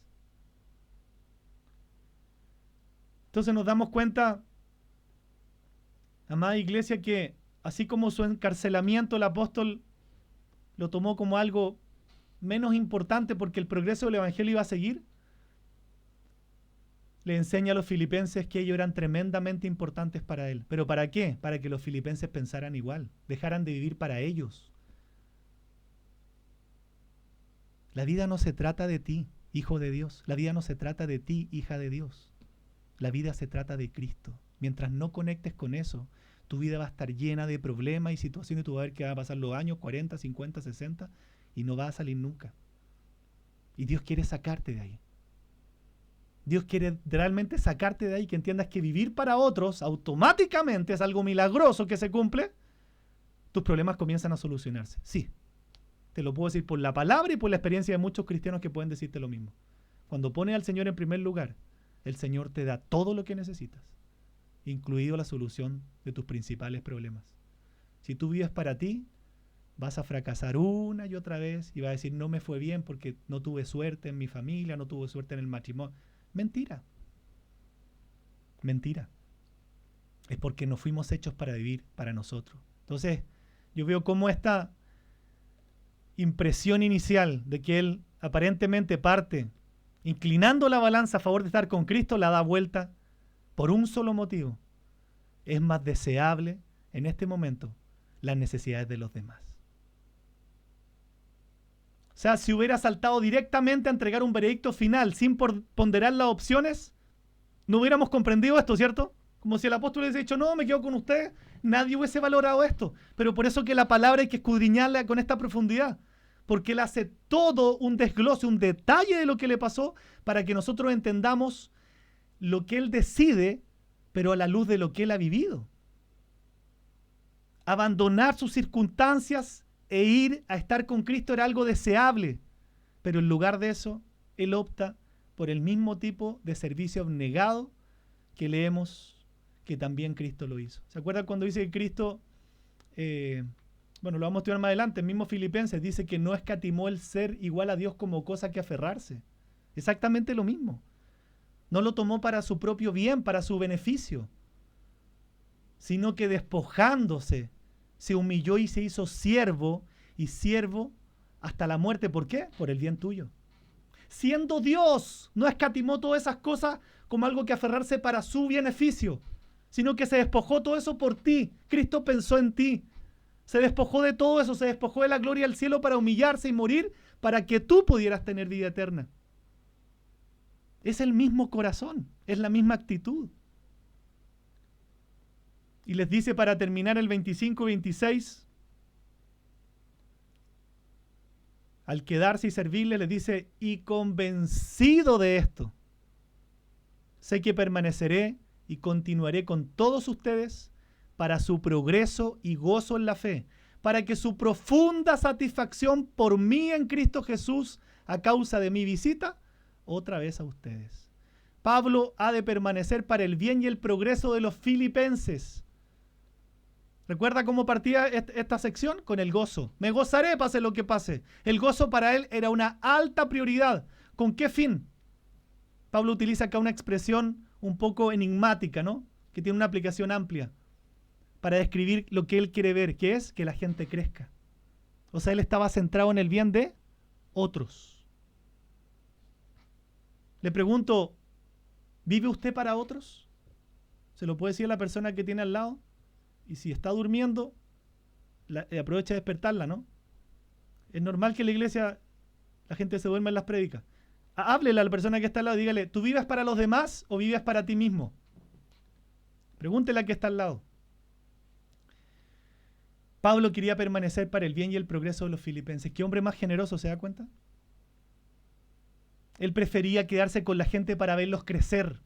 Entonces nos damos cuenta, amada iglesia, que así como su encarcelamiento el apóstol lo tomó como algo menos importante porque el progreso del evangelio iba a seguir, le enseña a los filipenses que ellos eran tremendamente importantes para él. ¿Pero para qué? Para que los filipenses pensaran igual, dejaran de vivir para ellos. La vida no se trata de ti, hijo de Dios. La vida no se trata de ti, hija de Dios. La vida se trata de Cristo. Mientras no conectes con eso, tu vida va a estar llena de problemas y situaciones. Tú vas a ver que van a pasar los años 40, 50, 60 y no vas a salir nunca. Y Dios quiere sacarte de ahí. Dios quiere realmente sacarte de ahí, que entiendas que vivir para otros automáticamente es algo milagroso que se cumple. Tus problemas comienzan a solucionarse. Sí, te lo puedo decir por la palabra y por la experiencia de muchos cristianos que pueden decirte lo mismo. Cuando pones al Señor en primer lugar, el Señor te da todo lo que necesitas, incluido la solución de tus principales problemas. Si tú vives para ti, vas a fracasar una y otra vez y vas a decir, no me fue bien porque no tuve suerte en mi familia, no tuve suerte en el matrimonio. Mentira. Mentira. Es porque no fuimos hechos para vivir para nosotros. Entonces, yo veo cómo esta impresión inicial de que él aparentemente parte inclinando la balanza a favor de estar con Cristo, la da vuelta por un solo motivo. Es más deseable en este momento las necesidades de los demás. O sea, si hubiera saltado directamente a entregar un veredicto final sin ponderar las opciones, no hubiéramos comprendido esto, ¿cierto? Como si el apóstol hubiese dicho, no, me quedo con usted, nadie hubiese valorado esto. Pero por eso que la palabra hay que escudriñarla con esta profundidad, porque él hace todo un desglose, un detalle de lo que le pasó para que nosotros entendamos lo que él decide, pero a la luz de lo que él ha vivido. Abandonar sus circunstancias e ir a estar con Cristo era algo deseable, pero en lugar de eso, él opta por el mismo tipo de servicio abnegado que leemos que también Cristo lo hizo. ¿Se acuerdan cuando dice que Cristo, lo vamos a estudiar más adelante, el mismo Filipenses dice que no escatimó el ser igual a Dios como cosa que aferrarse? Exactamente lo mismo. No lo tomó para su propio bien, para su beneficio, sino que despojándose, se humilló y se hizo siervo, y siervo hasta la muerte. ¿Por qué? Por el bien tuyo. Siendo Dios, no escatimó todas esas cosas como algo que aferrarse para su beneficio, sino que se despojó todo eso por ti. Cristo pensó en ti. Se despojó de todo eso, se despojó de la gloria del cielo para humillarse y morir para que tú pudieras tener vida eterna. Es el mismo corazón, es la misma actitud. Y les dice para terminar el 25 y 26, al quedarse y servirle, les dice, y convencido de esto, sé que permaneceré y continuaré con todos ustedes para su progreso y gozo en la fe, para que su profunda satisfacción por mí en Cristo Jesús, a causa de mi visita, otra vez a ustedes. Pablo ha de permanecer para el bien y el progreso de los filipenses. ¿Recuerda cómo partía esta sección? Con el gozo. Me gozaré pase lo que pase. El gozo para él era una alta prioridad. ¿Con qué fin? Pablo utiliza acá una expresión un poco enigmática, ¿no? Que tiene una aplicación amplia para describir lo que él quiere ver, que es que la gente crezca. O sea, él estaba centrado en el bien de otros. Le pregunto, ¿vive usted para otros? ¿Se lo puede decir a la persona que tiene al lado? Y si está durmiendo, aprovecha de despertarla, ¿no? Es normal que en la iglesia la gente se duerma en las prédicas. Háblele a la persona que está al lado, dígale, ¿tú vives para los demás o vives para ti mismo? Pregúntele a que está al lado. Pablo quería permanecer para el bien y el progreso de los filipenses. ¿Qué hombre más generoso, se da cuenta? Él prefería quedarse con la gente para verlos crecer.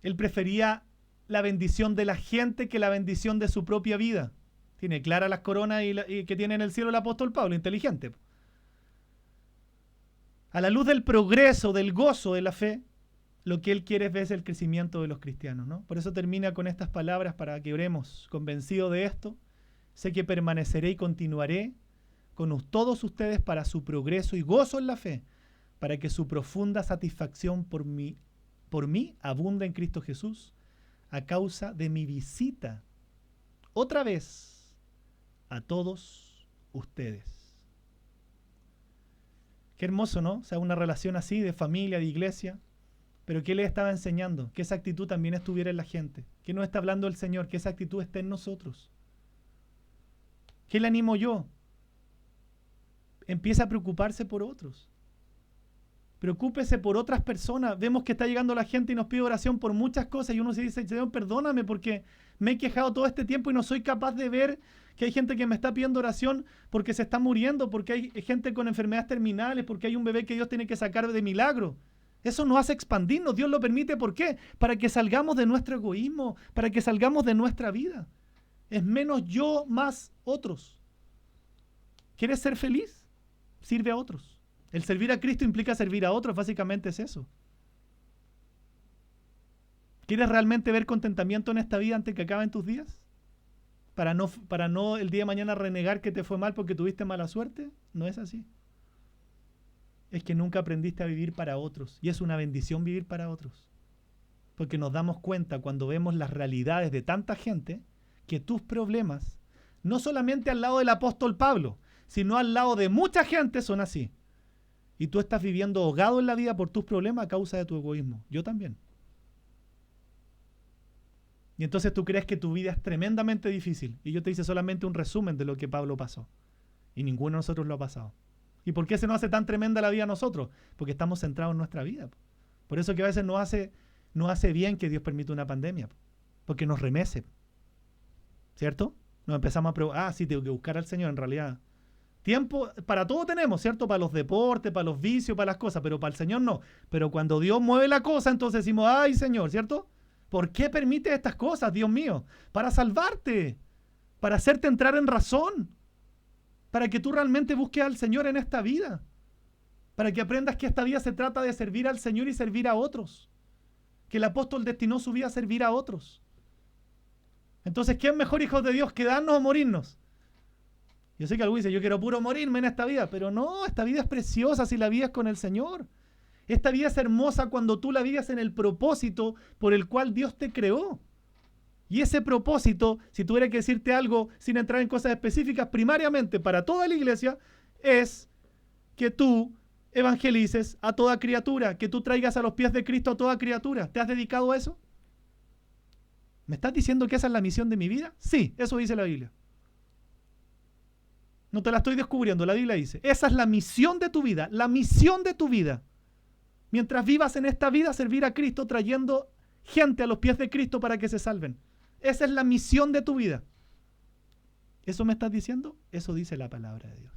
Él prefería la bendición de la gente que la bendición de su propia vida. Tiene claras las coronas y que tiene en el cielo el apóstol Pablo, inteligente. A la luz del progreso, del gozo de la fe, lo que él quiere es ver el crecimiento de los cristianos, ¿no? Por eso termina con estas palabras para que oremos. Convencido de esto, sé que permaneceré y continuaré con todos ustedes para su progreso y gozo en la fe, para que su profunda satisfacción por mí abunda en Cristo Jesús, a causa de mi visita, otra vez, a todos ustedes. Qué hermoso, ¿no? O sea, una relación así de familia, de iglesia, pero ¿qué le estaba enseñando? Que esa actitud también estuviera en la gente. ¿Qué nos está hablando el Señor? Que esa actitud esté en nosotros. ¿Qué le animo yo? Empieza a preocuparse por otros. Preocúpese por otras personas. Vemos que está llegando la gente y nos pide oración por muchas cosas y uno se dice, Señor, perdóname porque me he quejado todo este tiempo y no soy capaz de ver que hay gente que me está pidiendo oración porque se está muriendo, porque hay gente con enfermedades terminales, porque hay un bebé que Dios tiene que sacar de milagro. Eso nos hace expandirnos. Dios lo permite. ¿Por qué? Para que salgamos de nuestro egoísmo, para que salgamos de nuestra vida. Es menos yo, más otros. ¿Quieres ser feliz? Sirve a otros. El servir a Cristo implica servir a otros, básicamente es eso. ¿Quieres realmente ver contentamiento en esta vida antes que acaben tus días? Para no el día de mañana renegar que te fue mal porque tuviste mala suerte. No es así. Es que nunca aprendiste a vivir para otros. Y es una bendición vivir para otros. Porque nos damos cuenta cuando vemos las realidades de tanta gente que tus problemas, no solamente al lado del apóstol Pablo, sino al lado de mucha gente son así. Y tú estás viviendo ahogado en la vida por tus problemas a causa de tu egoísmo. Yo también. Y entonces tú crees que tu vida es tremendamente difícil. Y yo te hice solamente un resumen de lo que Pablo pasó. Y ninguno de nosotros lo ha pasado. ¿Y por qué se nos hace tan tremenda la vida a nosotros? Porque estamos centrados en nuestra vida. Por eso que a veces nos hace bien que Dios permita una pandemia. Porque nos remece. ¿Cierto? Nos empezamos a preguntar, sí, tengo que buscar al Señor en realidad. Tiempo, para todo tenemos, ¿cierto? Para los deportes, para los vicios, para las cosas, pero para el Señor no. Pero cuando Dios mueve la cosa, entonces decimos, ay Señor, ¿cierto? ¿Por qué permite estas cosas, Dios mío? Para salvarte, para hacerte entrar en razón, para que tú realmente busques al Señor en esta vida, para que aprendas que esta vida se trata de servir al Señor y servir a otros, que el apóstol destinó su vida a servir a otros. Entonces, ¿qué es mejor, hijos de Dios, quedarnos o morirnos? Yo sé que alguien dice, yo quiero puro morirme en esta vida, pero no, esta vida es preciosa si la vida es con el Señor. Esta vida es hermosa cuando tú la vives en el propósito por el cual Dios te creó. Y ese propósito, si tuviera que decirte algo sin entrar en cosas específicas, primariamente para toda la iglesia, es que tú evangelices a toda criatura, que tú traigas a los pies de Cristo a toda criatura. ¿Te has dedicado a eso? ¿Me estás diciendo que esa es la misión de mi vida? Sí, eso dice la Biblia. No te la estoy descubriendo, la Biblia dice, esa es la misión de tu vida, la misión de tu vida. Mientras vivas en esta vida, servir a Cristo trayendo gente a los pies de Cristo para que se salven. Esa es la misión de tu vida. ¿Eso me estás diciendo? Eso dice la palabra de Dios.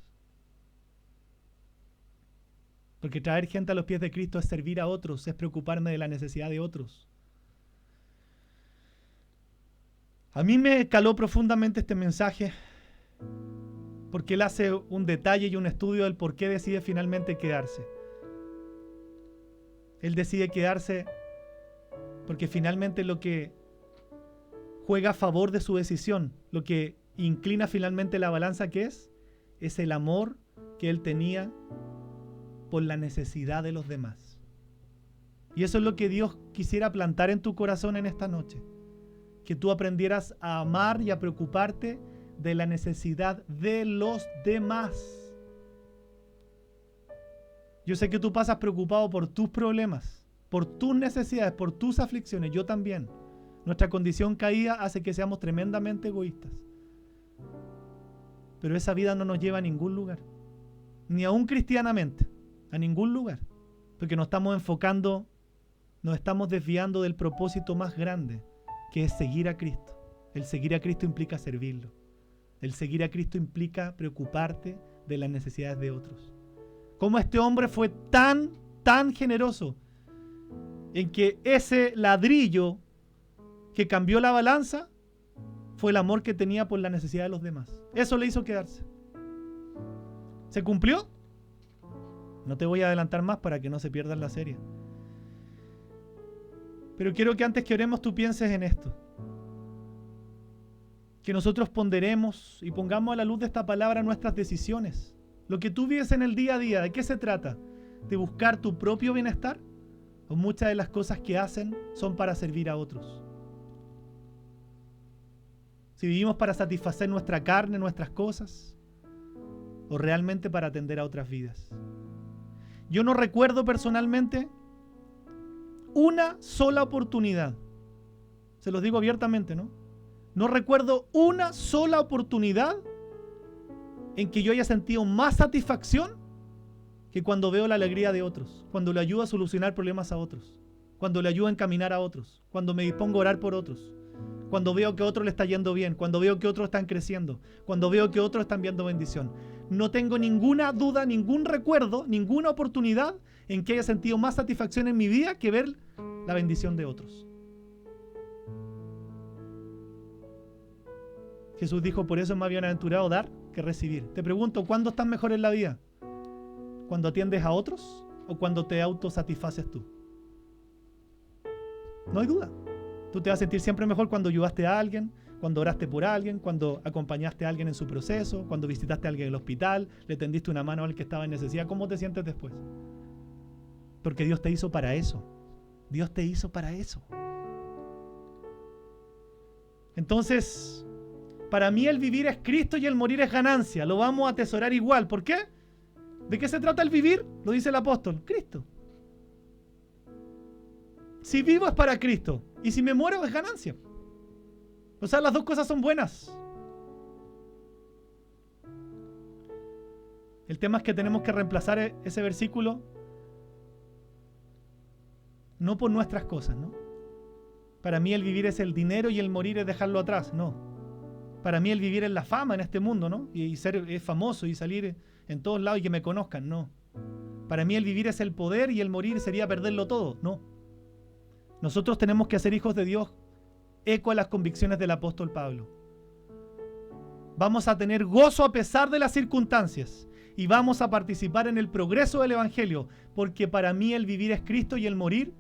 Porque traer gente a los pies de Cristo es servir a otros, es preocuparme de la necesidad de otros. A mí me caló profundamente este mensaje porque él hace un detalle y un estudio del por qué decide finalmente quedarse. Él decide quedarse porque finalmente lo que juega a favor de su decisión, lo que inclina finalmente la balanza, ¿qué es? Es el amor que él tenía por la necesidad de los demás. Y eso es lo que Dios quisiera plantar en tu corazón en esta noche. Que tú aprendieras a amar y a preocuparte de la necesidad de los demás. Yo sé que tú pasas preocupado por tus problemas, por tus necesidades, por tus aflicciones. Yo también. Nuestra condición caída hace que seamos tremendamente egoístas. Pero esa vida no nos lleva a ningún lugar. Ni aún cristianamente. A ningún lugar. Porque nos estamos enfocando, nos estamos desviando del propósito más grande, que es seguir a Cristo. El seguir a Cristo implica servirlo. El seguir a Cristo implica preocuparte de las necesidades de otros. Cómo este hombre fue tan generoso en que ese ladrillo que cambió la balanza fue el amor que tenía por la necesidad de los demás. Eso le hizo quedarse. ¿Se cumplió? No te voy a adelantar más para que no se pierdan la serie. Pero quiero que antes que oremos tú pienses en esto. Que nosotros ponderemos y pongamos a la luz de esta palabra nuestras decisiones. Lo que tú vives en el día a día, ¿de qué se trata? ¿De buscar tu propio bienestar? ¿O muchas de las cosas que hacen son para servir a otros? Si vivimos para satisfacer nuestra carne, nuestras cosas, o realmente para atender a otras vidas. Yo no recuerdo personalmente una sola oportunidad. Se los digo abiertamente, ¿no? No recuerdo una sola oportunidad en que yo haya sentido más satisfacción que cuando veo la alegría de otros, cuando le ayudo a solucionar problemas a otros, cuando le ayudo a encaminar a otros, cuando me dispongo a orar por otros, cuando veo que a otro le está yendo bien, cuando veo que otros están creciendo, cuando veo que otros están viendo bendición. No tengo ninguna duda, ningún recuerdo, ninguna oportunidad en que haya sentido más satisfacción en mi vida que ver la bendición de otros. Jesús dijo, por eso es más bienaventurado dar que recibir. Te pregunto, ¿cuándo estás mejor en la vida? ¿Cuando atiendes a otros o cuando te autosatisfaces tú? No hay duda. Tú te vas a sentir siempre mejor cuando ayudaste a alguien, cuando oraste por alguien, cuando acompañaste a alguien en su proceso, cuando visitaste a alguien en el hospital, le tendiste una mano al que estaba en necesidad. ¿Cómo te sientes después? Porque Dios te hizo para eso. Dios te hizo para eso. Entonces, para mí el vivir es Cristo y el morir es ganancia. Lo vamos a atesorar igual. ¿Por qué? ¿De qué se trata el vivir? Lo dice el apóstol. Cristo. Si vivo es para Cristo. Y si me muero es ganancia. O sea, las dos cosas son buenas. El tema es que tenemos que reemplazar ese versículo no por nuestras cosas, ¿no? Para mí el vivir es el dinero y el morir es dejarlo atrás, no. Para mí el vivir es la fama en este mundo, ¿no? Y ser famoso y salir en todos lados y que me conozcan, no. Para mí el vivir es el poder y el morir sería perderlo todo, no. Nosotros tenemos que ser hijos de Dios, eco a las convicciones del apóstol Pablo. Vamos a tener gozo a pesar de las circunstancias y vamos a participar en el progreso del Evangelio, porque para mí el vivir es Cristo y el morir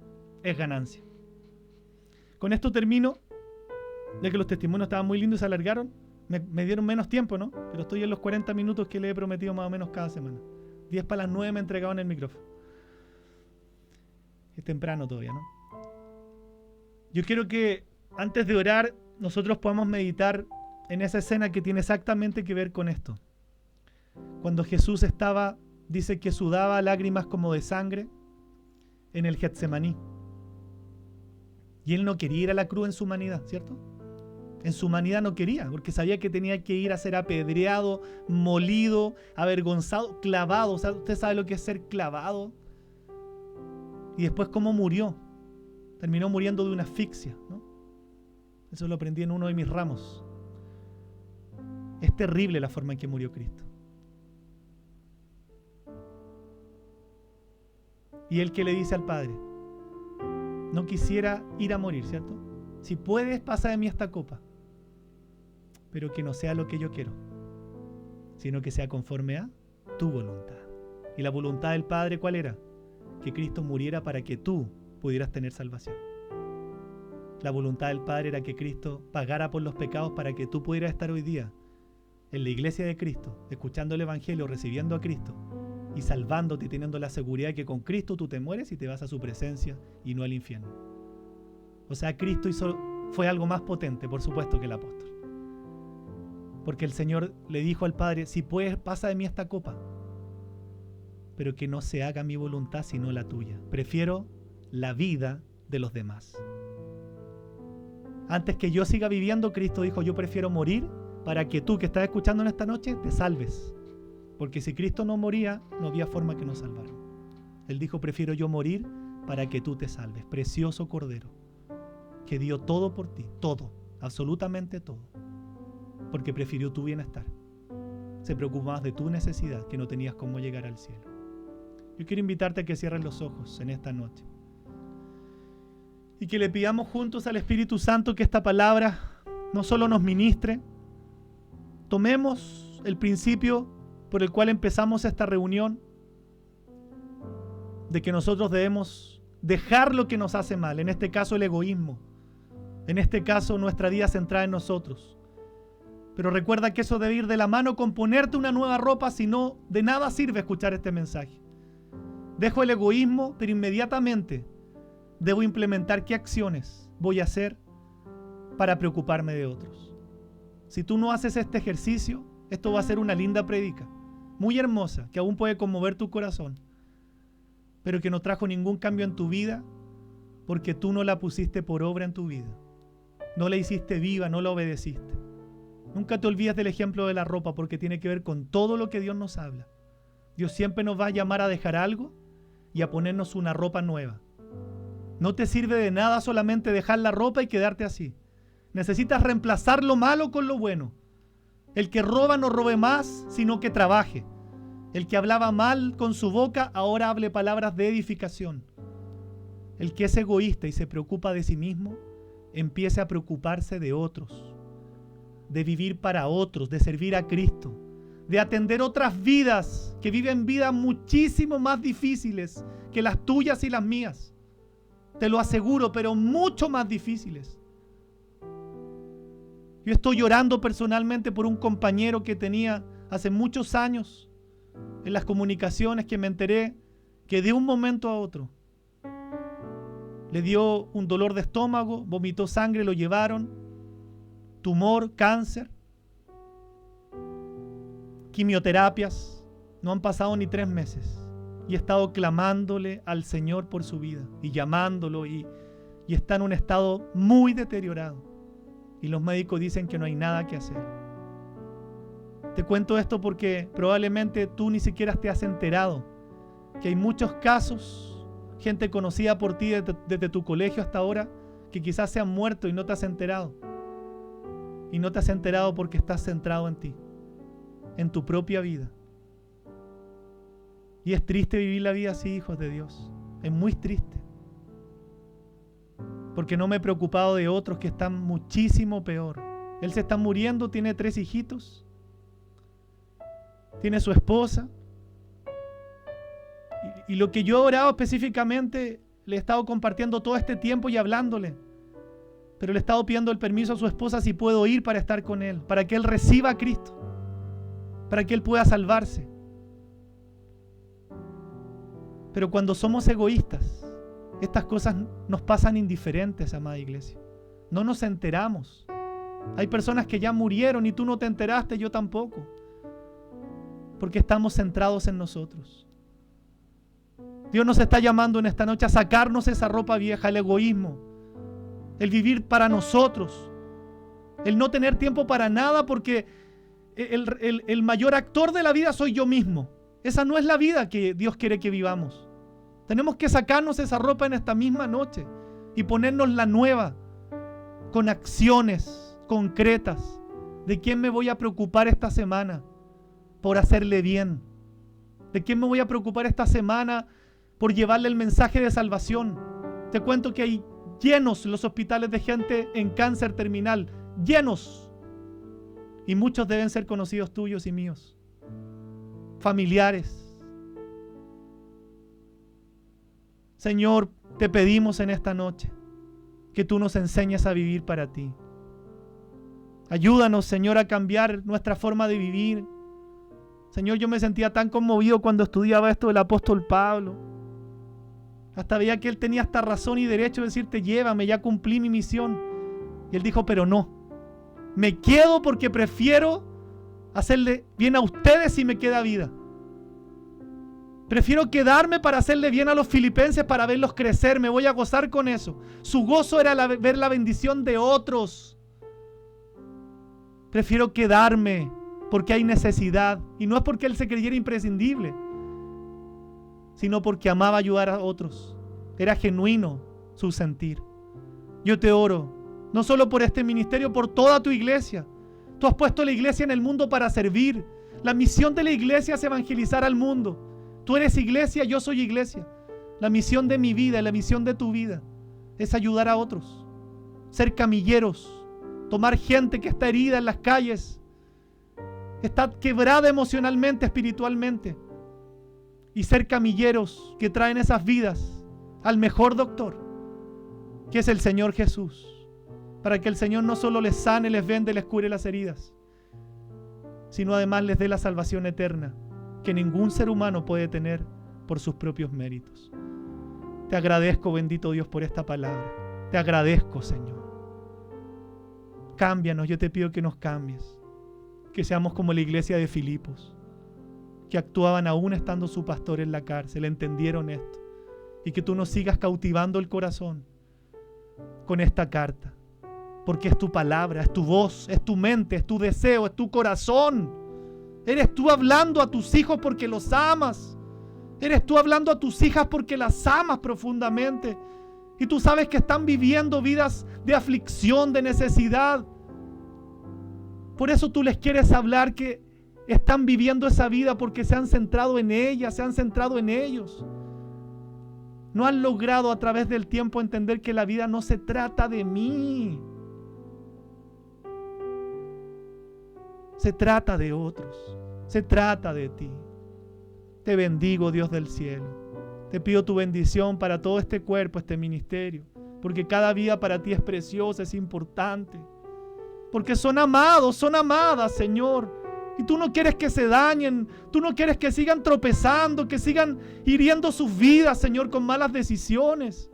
es ganancia. Con esto termino, ya que los testimonios estaban muy lindos y se alargaron. Me dieron menos tiempo, ¿no? Pero estoy en los 40 minutos que le he prometido más o menos cada semana. 10 para las 9 me entregaban el micrófono. Es temprano todavía, ¿no? Yo quiero que antes de orar nosotros podamos meditar en esa escena que tiene exactamente que ver con esto. Cuando Jesús estaba, dice que sudaba lágrimas como de sangre en el Getsemaní. Y él no quería ir a la cruz en su humanidad, ¿cierto? En su humanidad no quería, porque sabía que tenía que ir a ser apedreado, molido, avergonzado, clavado. O sea, usted sabe lo que es ser clavado. Y después cómo murió. Terminó muriendo de una asfixia, ¿no? Eso lo aprendí en uno de mis ramos. Es terrible la forma en que murió Cristo. Y él que le dice al Padre, no quisiera ir a morir, ¿cierto? Si puedes, pasa de mí esta copa, pero que no sea lo que yo quiero, sino que sea conforme a tu voluntad. Y la voluntad del Padre, ¿cuál era? Que Cristo muriera para que tú pudieras tener salvación. La voluntad del Padre era que Cristo pagara por los pecados para que tú pudieras estar hoy día en la iglesia de Cristo, escuchando el Evangelio, recibiendo a Cristo y salvándote y teniendo la seguridad de que con Cristo tú te mueres y te vas a su presencia y no al infierno. O sea, Cristo fue algo más potente, por supuesto, que el apóstol. Porque el Señor le dijo al Padre, si puedes, pasa de mí esta copa, pero que no se haga mi voluntad sino la tuya. Prefiero la vida de los demás. Antes que yo siga viviendo, Cristo dijo, yo prefiero morir para que tú que estás escuchando en esta noche te salves. Porque si Cristo no moría, no había forma que nos salvara. Él dijo, prefiero yo morir para que tú te salves. Precioso Cordero, que dio todo por ti, todo, absolutamente todo. Porque prefirió tu bienestar. Se preocupó más de tu necesidad, que no tenías cómo llegar al cielo. Yo quiero invitarte a que cierres los ojos en esta noche. Y que le pidamos juntos al Espíritu Santo que esta palabra no solo nos ministre. Tomemos el principio por el cual empezamos esta reunión, de que nosotros debemos dejar lo que nos hace mal, en este caso el egoísmo, en este caso nuestra vida centrada en nosotros. Pero recuerda que eso debe ir de la mano con ponerte una nueva ropa, si no, de nada sirve escuchar este mensaje. Dejo el egoísmo, pero inmediatamente debo implementar qué acciones voy a hacer para preocuparme de otros. Si tú no haces este ejercicio, esto va a ser una linda prédica, muy hermosa, que aún puede conmover tu corazón, pero que no trajo ningún cambio en tu vida porque tú no la pusiste por obra en tu vida. No la hiciste viva, no la obedeciste. Nunca te olvides del ejemplo de la ropa, porque tiene que ver con todo lo que Dios nos habla. Dios siempre nos va a llamar a dejar algo y a ponernos una ropa nueva. No te sirve de nada solamente dejar la ropa y quedarte así. Necesitas reemplazar lo malo con lo bueno. El que roba no robe más, sino que trabaje. El que hablaba mal con su boca, ahora hable palabras de edificación. El que es egoísta y se preocupa de sí mismo, empiece a preocuparse de otros, de vivir para otros, de servir a Cristo, de atender otras vidas que viven vidas muchísimo más difíciles que las tuyas y las mías. Te lo aseguro, pero mucho más difíciles. Yo estoy llorando personalmente por un compañero que tenía hace muchos años en las comunicaciones, que me enteré que de un momento a otro le dio un dolor de estómago, vomitó sangre, lo llevaron tumor, cáncer, quimioterapias. No han pasado ni 3 meses. Y he estado clamándole al Señor por su vida y llamándolo y está en un estado muy deteriorado. Y los médicos dicen que no hay nada que hacer. Te cuento esto porque probablemente tú ni siquiera te has enterado que hay muchos casos, gente conocida por ti desde tu colegio hasta ahora, que quizás se han muerto y no te has enterado. Y no te has enterado porque estás centrado en ti, en tu propia vida. Y es triste vivir la vida así, hijos de Dios. Es muy triste. Porque no me he preocupado de otros que están muchísimo peor. Él se está muriendo, tiene 3 hijitos. Tiene su esposa. Y lo que yo he orado específicamente, le he estado compartiendo todo este tiempo y hablándole. Pero le he estado pidiendo el permiso a su esposa si puedo ir para estar con él. Para que él reciba a Cristo. Para que él pueda salvarse. Pero cuando somos egoístas, estas cosas nos pasan indiferentes, amada iglesia. No nos enteramos. Hay personas que ya murieron y tú no te enteraste, yo tampoco. Porque estamos centrados en nosotros. Dios nos está llamando en esta noche a sacarnos esa ropa vieja, el egoísmo, el vivir para nosotros, el no tener tiempo para nada porque el mayor actor de la vida soy yo mismo. Esa no es la vida que Dios quiere que vivamos. Tenemos que sacarnos esa ropa en esta misma noche y ponernos la nueva, con acciones concretas. ¿De quién me voy a preocupar esta semana por hacerle bien? ¿De quién me voy a preocupar esta semana por llevarle el mensaje de salvación? Te cuento que hay llenos los hospitales de gente en cáncer terminal, llenos. Y muchos deben ser conocidos tuyos y míos, familiares. Señor, te pedimos en esta noche que tú nos enseñes a vivir para ti. Ayúdanos, Señor, a cambiar nuestra forma de vivir. Señor, yo me sentía tan conmovido cuando estudiaba esto del apóstol Pablo. Hasta veía que él tenía hasta razón y derecho de decirte, llévame, ya cumplí mi misión. Y él dijo, pero no. Me quedo porque prefiero hacerle bien a ustedes si me queda vida. Prefiero quedarme para hacerle bien a los filipenses, para verlos crecer. Me voy a gozar con eso. Su gozo era ver la bendición de otros. Prefiero quedarme porque hay necesidad. Y no es porque él se creyera imprescindible, sino porque amaba ayudar a otros. Era genuino su sentir. Yo te oro, no solo por este ministerio, por toda tu iglesia. Tú has puesto la iglesia en el mundo para servir. La misión de la iglesia es evangelizar al mundo. Tú eres iglesia, yo soy iglesia. La misión de mi vida, la misión de tu vida, es ayudar a otros. Ser camilleros. Tomar gente que está herida en las calles. Está quebrada emocionalmente, espiritualmente. Y ser camilleros que traen esas vidas al mejor doctor, que es el Señor Jesús. Para que el Señor no solo les sane, les vende, les cure las heridas, sino además les dé la salvación eterna que ningún ser humano puede tener por sus propios méritos. Te agradezco, bendito Dios, por esta palabra. Te agradezco, Señor. Cámbianos, yo te pido que nos cambies. Que seamos como la iglesia de Filipos, que actuaban aún estando su pastor en la cárcel, entendieron esto. Y que tú nos sigas cautivando el corazón con esta carta. Porque es tu palabra, es tu voz, es tu mente, es tu deseo, es tu corazón. Eres tú hablando a tus hijos porque los amas. Eres tú hablando a tus hijas porque las amas profundamente. Y tú sabes que están viviendo vidas de aflicción, de necesidad. Por eso tú les quieres hablar que están viviendo esa vida porque se han centrado en ella, se han centrado en ellos. No han logrado a través del tiempo entender que la vida no se trata de mí. Se trata de otros. Se trata de ti. Te bendigo, Dios del cielo. Te pido tu bendición para todo este cuerpo, este ministerio. Porque cada vida para ti es preciosa, es importante. Porque son amados, son amadas, Señor. Y tú no quieres que se dañen. Tú no quieres que sigan tropezando, que sigan hiriendo sus vidas, Señor, con malas decisiones.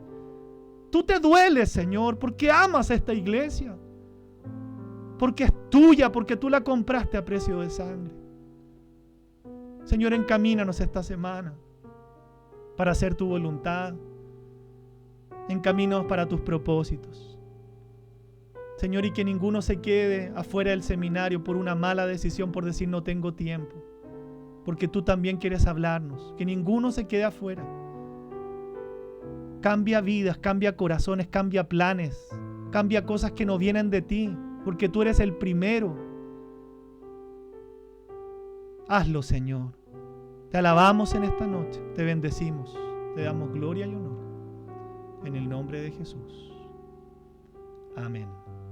Tú te dueles, Señor, porque amas a esta iglesia. porque es tuya, porque tú la compraste a precio de sangre. Señor, encamínanos esta semana para hacer tu voluntad. Encamínanos para tus propósitos. Señor, y que ninguno se quede afuera del seminario por una mala decisión, por decir no tengo tiempo. Porque tú también quieres hablarnos. Que ninguno se quede afuera. Cambia vidas, cambia corazones, cambia planes. Cambia cosas que no vienen de ti. Porque tú eres el primero. Hazlo, Señor. Te alabamos en esta noche. Te bendecimos. Te damos gloria y honor. En el nombre de Jesús. Amén.